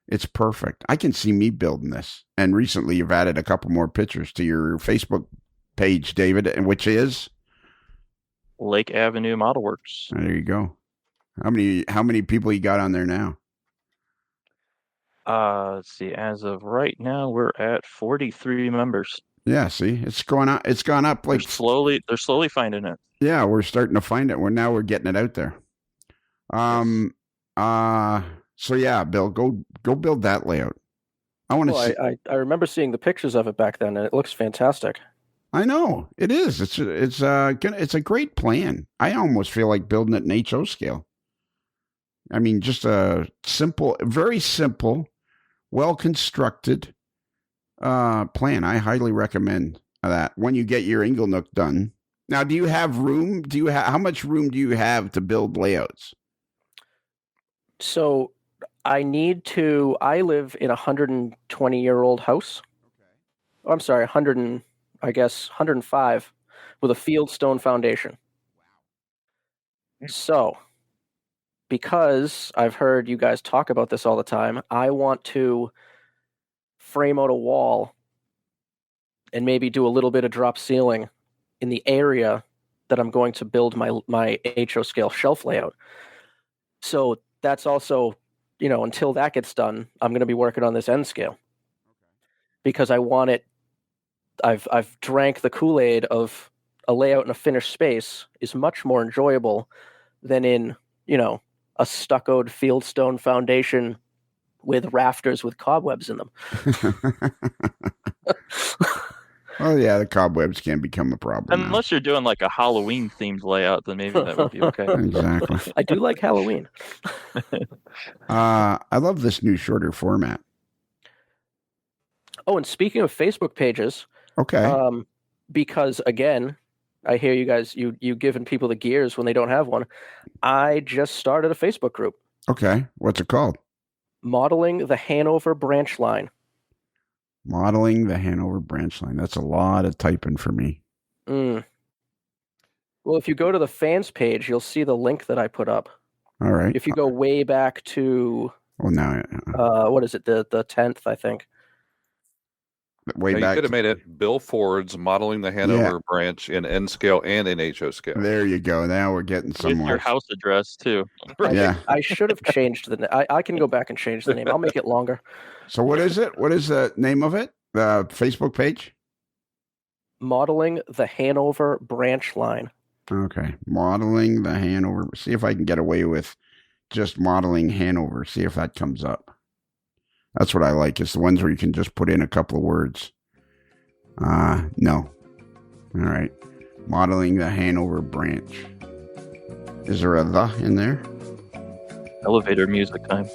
It's perfect. I can see me building this. And recently, you've added a couple more pictures to your Facebook page, David, which is Lake Avenue Model Works. There you go. How many people you got on there now? Let's see. As of right now, we're at 43 members. Yeah, see, it's going up. It's gone up like They're slowly finding it. Yeah, we're starting to find it. We're getting it out there. Yes. So yeah, Bill, go build that layout. I want to see. I remember seeing the pictures of it back then, and it looks fantastic. I know it is. It's a great plan. I almost feel like building it in HO scale. I mean, just a simple, very simple, well constructed plan. I highly recommend that when you get your Inglenook done. Now, do you have room? How much room do you have to build layouts? So I live in a 120-year-old house. Oh, I'm sorry, 105 with a fieldstone foundation. So, because I've heard you guys talk about this all the time, I want to frame out a wall and maybe do a little bit of drop ceiling in the area that I'm going to build my HO scale shelf layout. So that's also, until that gets done, I'm going to be working on this N scale because I want it. I've drank the Kool-Aid of a layout in a finished space is much more enjoyable than in, a stuccoed fieldstone foundation with rafters with cobwebs in them. Oh yeah, the cobwebs can become a problem. Unless you're doing like a Halloween themed layout, then maybe that would be okay. Exactly. I do like Halloween. I love this new shorter format. Oh, and speaking of Facebook pages, okay. Because again, I hear you guys you giving people the gears when they don't have one. I just started a Facebook group. Okay, what's it called? Modeling the Hanover branch line. Modeling the Hanover branch line. That's a lot of typing for me. Well, if you go to the fans page, you'll see the link that I put up. All right. If you go way back to, now, what is it? The 10th, I think. Way back. You could have made it Bill Ford's Modeling the Hanover branch in N scale and in HO scale. There you go. Now we're getting somewhere. With your house address too. Yeah. I should have changed the name. I can go back and change the name. I'll make it longer. So what is it? What is the name of it? The Facebook page? Modeling the Hanover branch line. Okay. Modeling the Hanover. See if I can get away with just modeling Hanover. See if that comes up. That's what I like. It's the ones where you can just put in a couple of words. No. All right. Modeling the Hanover branch. Is there a the in there? Elevator music time.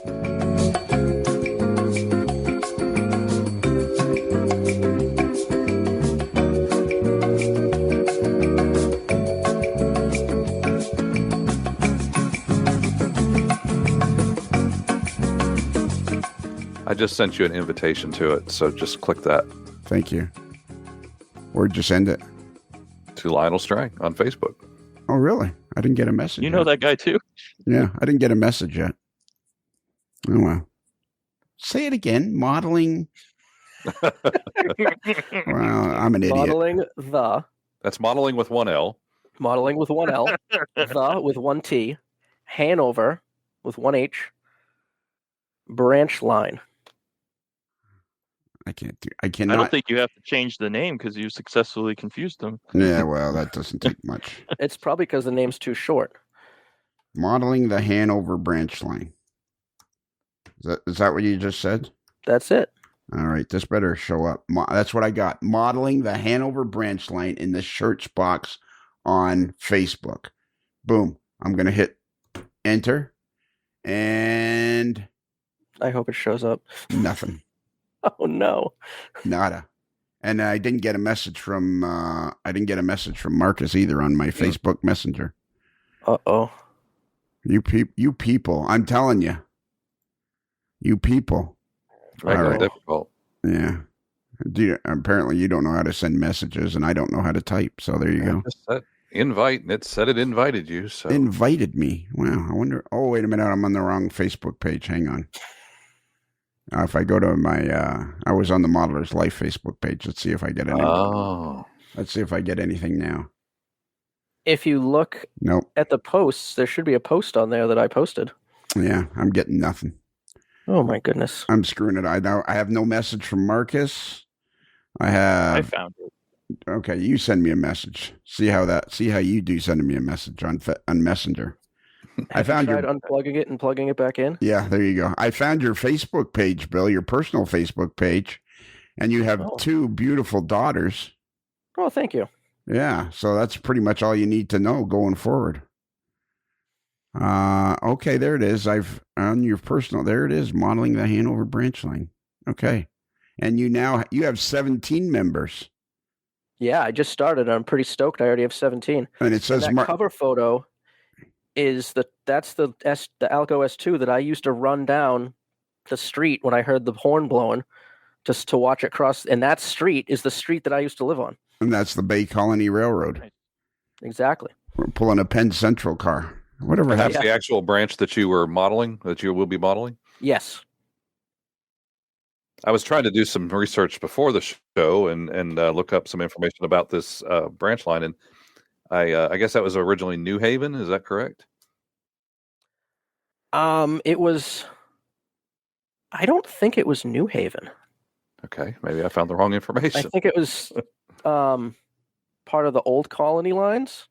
I just sent you an invitation to it, so just click that. Thank you. Where'd you send it? To Lionel Strang on Facebook. Oh, really? I didn't get a message. You know that guy too? Yeah, I didn't get a message yet. Oh, well. Say it again. Modeling. Well, I'm an idiot. Modeling the. That's modeling with one L. Modeling with one L. The with one T. Hanover with one H. Branch line. I cannot. I don't think you have to change the name because you successfully confused them. Yeah, well, that doesn't take much. It's probably because the name's too short. Modeling the Hanover branch line. Is that what you just said? That's it. All right, this better show up. That's what I got. Modeling the Hanover branch line in the search box on Facebook. Boom. I'm going to hit enter. And I hope it shows up. nothing. Oh no. Nada. And I didn't get a message from Marcus either on my Facebook Messenger. Uh-oh. You people, I'm telling you. You people. Very difficult. Yeah. Apparently you don't know how to send messages and I don't know how to type. So there you go. Just that invite, and it said it invited you. So Invited me. Wow. I wonder. Oh, wait a minute. I'm on the wrong Facebook page. Hang on. If I go to my, I was on the Modeler's Life Facebook page. Let's see if I get anything. Oh. Let's see if I get anything now. If you look Nope. at the posts, there should be a post on there that I posted. Yeah, I'm getting nothing. Oh my goodness. I'm screwing it. I have no message from Marcus. I I have. found it. Okay, you send me a message. See how you do sending me a message on Messenger. I found tried unplugging it and plugging it back in. Yeah, there you go. I found your Facebook page, Bill, your personal Facebook page, and you have 2 beautiful daughters. Oh, thank you. Yeah, so that's pretty much all you need to know going forward. Okay, there it is. I've on your personal. There it is, modeling the Hanover branch line. Okay, and you have 17 members. Yeah, I just started. I'm pretty stoked. I already have 17. And it says that cover photo is that's the Alco S2 that I used to run down the street when I heard the horn blowing, just to watch it cross. And that street is the street that I used to live on. And that's the Bay Colony Railroad. Exactly. We're pulling a Penn Central car. Whatever happened. That's the actual branch that you were modeling, that you will be modeling? Yes. I was trying to do some research before the show and look up some information about this branch line, and I guess that was originally New Haven. Is that correct? It was. I don't think it was New Haven. Okay, maybe I found the wrong information. I think it was part of the old colony lines.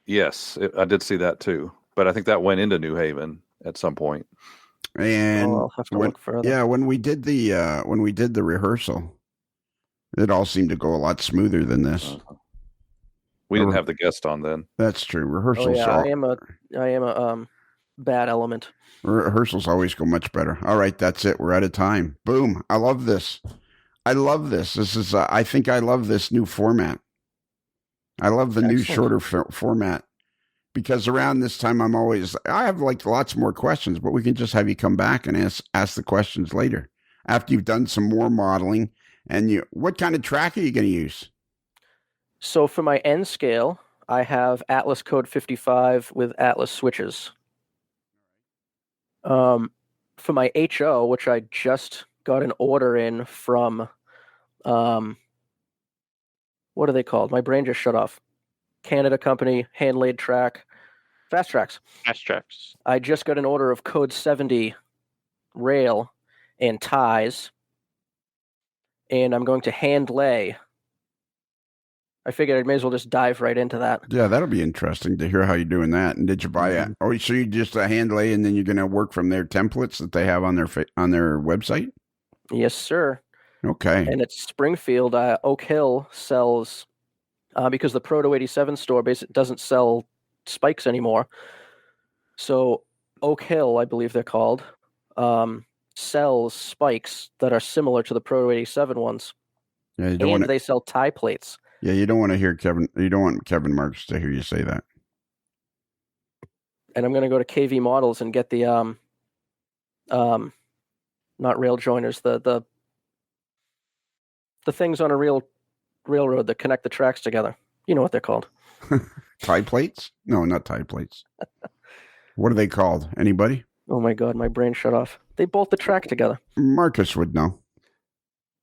Yes, I did see that too, but I think that went into New Haven at some point. And I'll have to look further. Yeah, when we did the rehearsal, it all seemed to go a lot smoother than this. We didn't have the guest on then. That's true. Rehearsals. I am a bad element. Rehearsals always go much better. All right, that's it. We're out of time. Boom. I love this. This is. I think I love this new format. I love the new shorter format. Because around this time, I have like lots more questions, but we can just have you come back and ask the questions later after you've done some more modeling. And what kind of track are you going to use? So for my N scale, I have Atlas Code 55 with Atlas switches. For my HO, which I just got an order in from, what are they called? My brain just shut off. Canada company, hand-laid track, Fast Tracks. Fast Tracks. I just got an order of Code 70 rail and ties, and I'm going to hand lay. I figured I may as well just dive right into that. Yeah, that'll be interesting to hear how you're doing that. And did you buy it? Oh, so you just hand lay, and then you're going to work from their templates that they have on their website? Yes, sir. Okay. And it's Springfield. Oak Hill sells. Because the Proto 87 store basically doesn't sell spikes anymore. So Oak Hill, I believe they're called, sells spikes that are similar to the Proto 87 ones. Yeah, they sell tie plates. Yeah, you don't want to hear you don't want Kevin Marks to hear you say that. And I'm going to go to KV Models and get the not rail joiners, the things on a railroad that connect the tracks together. You know what they're called. Tie plates? No, not tie plates. What are they called? Anybody? Oh my God, my brain shut off. They bolt the track together. Marcus would know.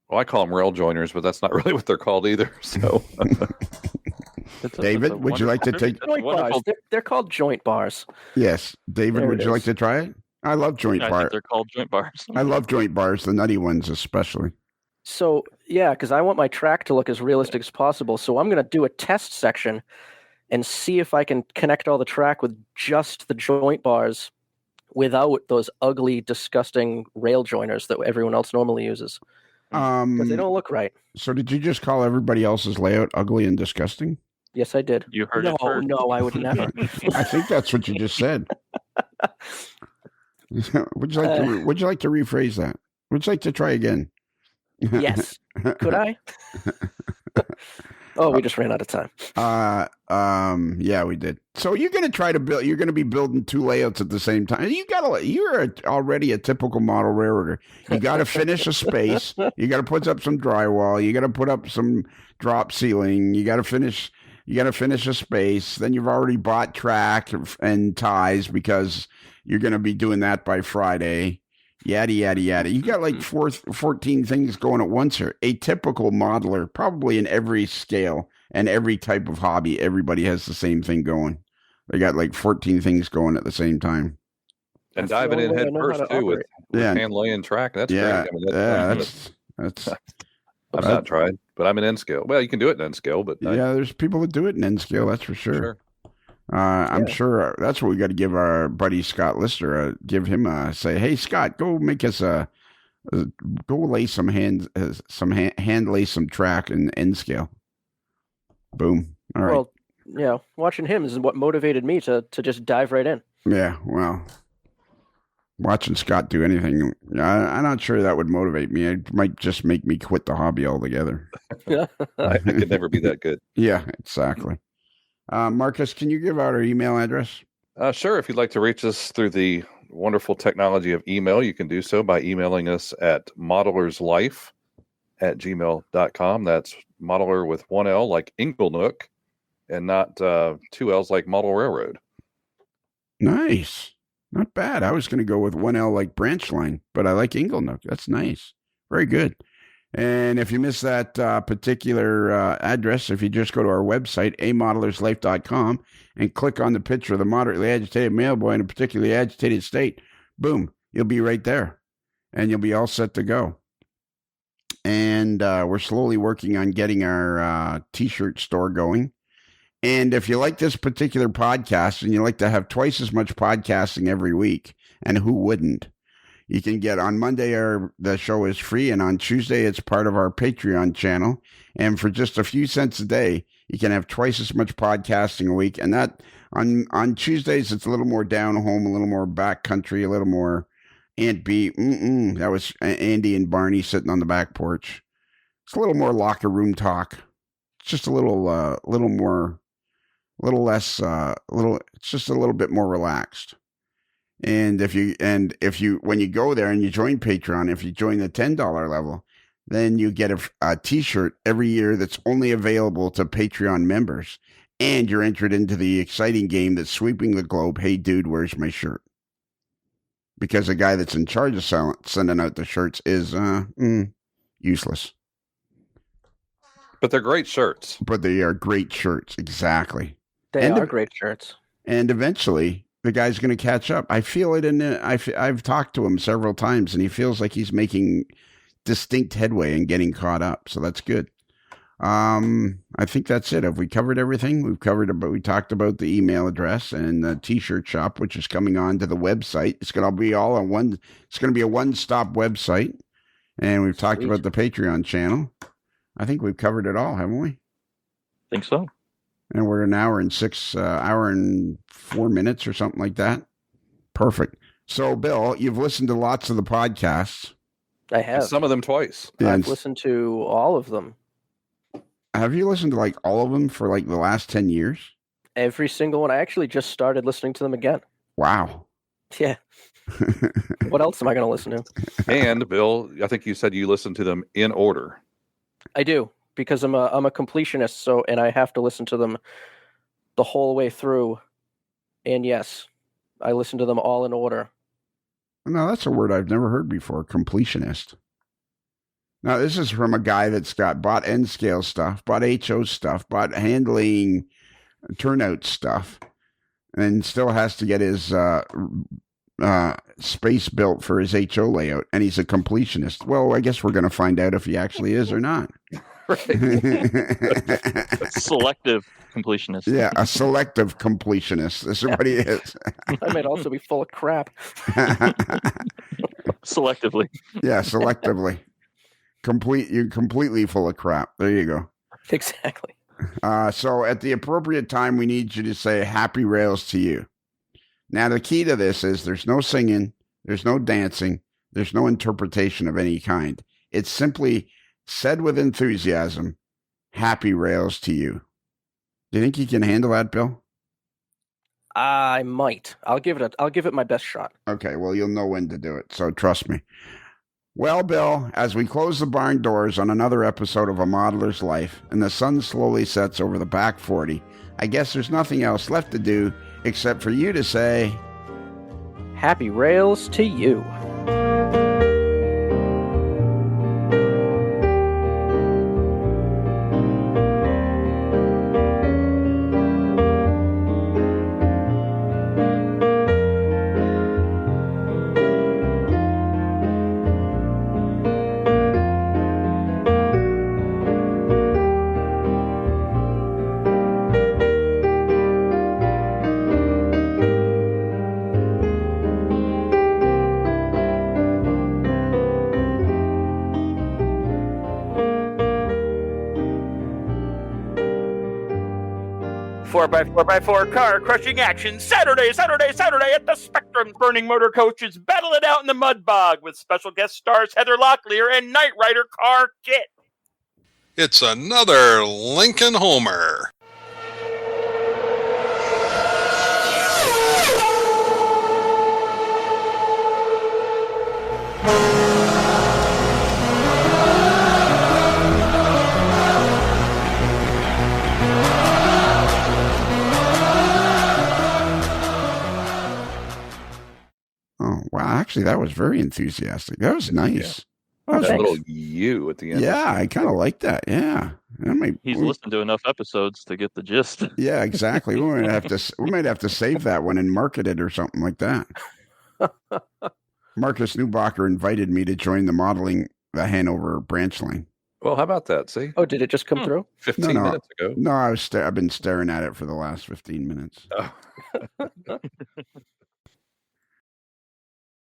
Well, I call them rail joiners, but that's not really what they're called either. So, David, would you like to take joint bars? They're called joint bars. Yes, David, would you like to try it? I love joint bars. They're called joint bars. I love joint bars, the nutty ones especially. So, yeah, because I want my track to look as realistic as possible. So I'm going to do a test section and see if I can connect all the track with just the joint bars without those ugly, disgusting rail joiners that everyone else normally uses. Because they don't look right. So did you just call everybody else's layout ugly and disgusting? Yes, I did. You heard it first. No, I would never. I think that's what you just said. Would you like to rephrase that? Would you like to try again? Yes. Could I? Oh, we just ran out of time. Yeah, we did. So you're going to try to build. You're going to be building 2 layouts at the same time. You're already a typical model railroader. You got to finish a space. You got to put up some drywall. You got to put up some drop ceiling. You got to finish. You got to finish a space. Then you've already bought track and ties because you're going to be doing that by Friday. Yada, yada, yada. You got like 14 things going at once here. A typical modeler, probably in every scale and every type of hobby, everybody has the same thing going. They got like 14 things going at the same time. And That's the diving only in way I head know how first to too with Yeah. hand laying track. That's Yeah, great. I mean, that's I've not tried, but I'm in N scale. Well, you can do it in N scale, but yeah. There's people that do it in N scale. That's for sure. I'm sure that's what we got to give our buddy Scott Lister. Give him a say. Hey, Scott, go make us go lay some hand lay some track in N scale. Boom. All right. Well, yeah, watching him is what motivated me to just dive right in. Yeah. Well, watching Scott do anything, I'm not sure that would motivate me. It might just make me quit the hobby altogether. I could never be that good. Yeah, exactly. Marcus, can you give out our email address? Sure. If you'd like to reach us through the wonderful technology of email, you can do so by emailing us at modelerslife@gmail.com. That's modeler with one L like Inglenook and not two L's like Model Railroad. Nice. Not bad. I was going to go with one L like branch line, but I like Inglenook. That's nice. Very good. And if you miss that particular address, if you just go to our website, amodelerslife.com, and click on the picture of the moderately agitated male boy in a particularly agitated state, boom, you'll be right there. And you'll be all set to go. And we're slowly working on getting our T-shirt store going. And if you like this particular podcast and you like to have twice as much podcasting every week, and who wouldn't? You can get on Monday, the show is free, and on Tuesday, it's part of our Patreon channel. And for just a few cents a day, you can have twice as much podcasting a week. And that on Tuesdays, it's a little more down home, a little more backcountry, a little more Aunt B. That was Andy and Barney sitting on the back porch. It's a little more locker room talk. It's just a little more, a little less, it's just a little bit more relaxed. And if you, when you go there and you join Patreon, if you join the $10 level, then you get a T-shirt every year that's only available to Patreon members. And you're entered into the exciting game that's sweeping the globe. Hey, dude, where's my shirt? Because the guy that's in charge of sending out the shirts is useless. But they're great shirts. But they are great shirts. Exactly. They are great shirts. And eventually, the guy's going to catch up. I feel it I've talked to him several times, and he feels like he's making distinct headway and getting caught up. So that's good. I think that's it. Have we covered everything? We talked about the email address and the T-shirt shop, which is coming on to the website. It's going to be all on one. It's going to be a one-stop website. And we've talked about the Patreon channel. I think we've covered it all, haven't we? Think so. And we're an hour and 4 minutes or something like that. Perfect. So, Bill, you've listened to lots of the podcasts. I have. Some of them twice. I've listened to all of them. Have you listened to like all of them for like the last 10 years? Every single one. I actually just started listening to them again. Wow. Yeah. What else am I going to listen to? And Bill, I think you said you listened to them in order. I do, because I'm a completionist, and I have to listen to them the whole way through. And yes, I listen to them all in order. No, that's a word I've never heard before, completionist. Now, this is from a guy that's bought N-scale stuff, bought HO stuff, bought handling turnout stuff, and still has to get his space built for his HO layout, and he's a completionist. Well, I guess we're going to find out if he actually is or not. Selective completionist. Yeah, a selective completionist. This is what he is. I might also be full of crap. Selectively. Yeah, selectively. You're completely full of crap. There you go. Exactly. So at the appropriate time, we need you to say happy rails to you. Now, the key to this is there's no singing, there's no dancing, there's no interpretation of any kind. It's simply said with enthusiasm, happy rails to you. Do you think you can handle that, Bill? I might. I'll give it my best shot. Okay, well, you'll know when to do it, so trust me. Well, Bill, as we close the barn doors on another episode of A Modeler's Life and the sun slowly sets over the back 40, I guess there's nothing else left to do except for you to say, happy rails to you. 4x4x4 car crushing action Saturday at the Spectrum. Burning motor coaches battle it out in the mud bog with special guest stars Heather Locklear and Knight Rider Car Kit. It's another Lincoln Homer. Oh, wow. Actually, that was very enthusiastic. That was nice. Oh, That thanks. little U at the end. Yeah, I kind of like that. Yeah. He's listened to enough episodes to get the gist. Yeah, exactly. We might have to save that one and market it or something like that. Marcus Newbacher invited me to join the Hanover branch line. Well, how about that? See, Oh, did it just come through? 15 No. minutes ago. No, I've been staring at it for the last 15 minutes. Oh.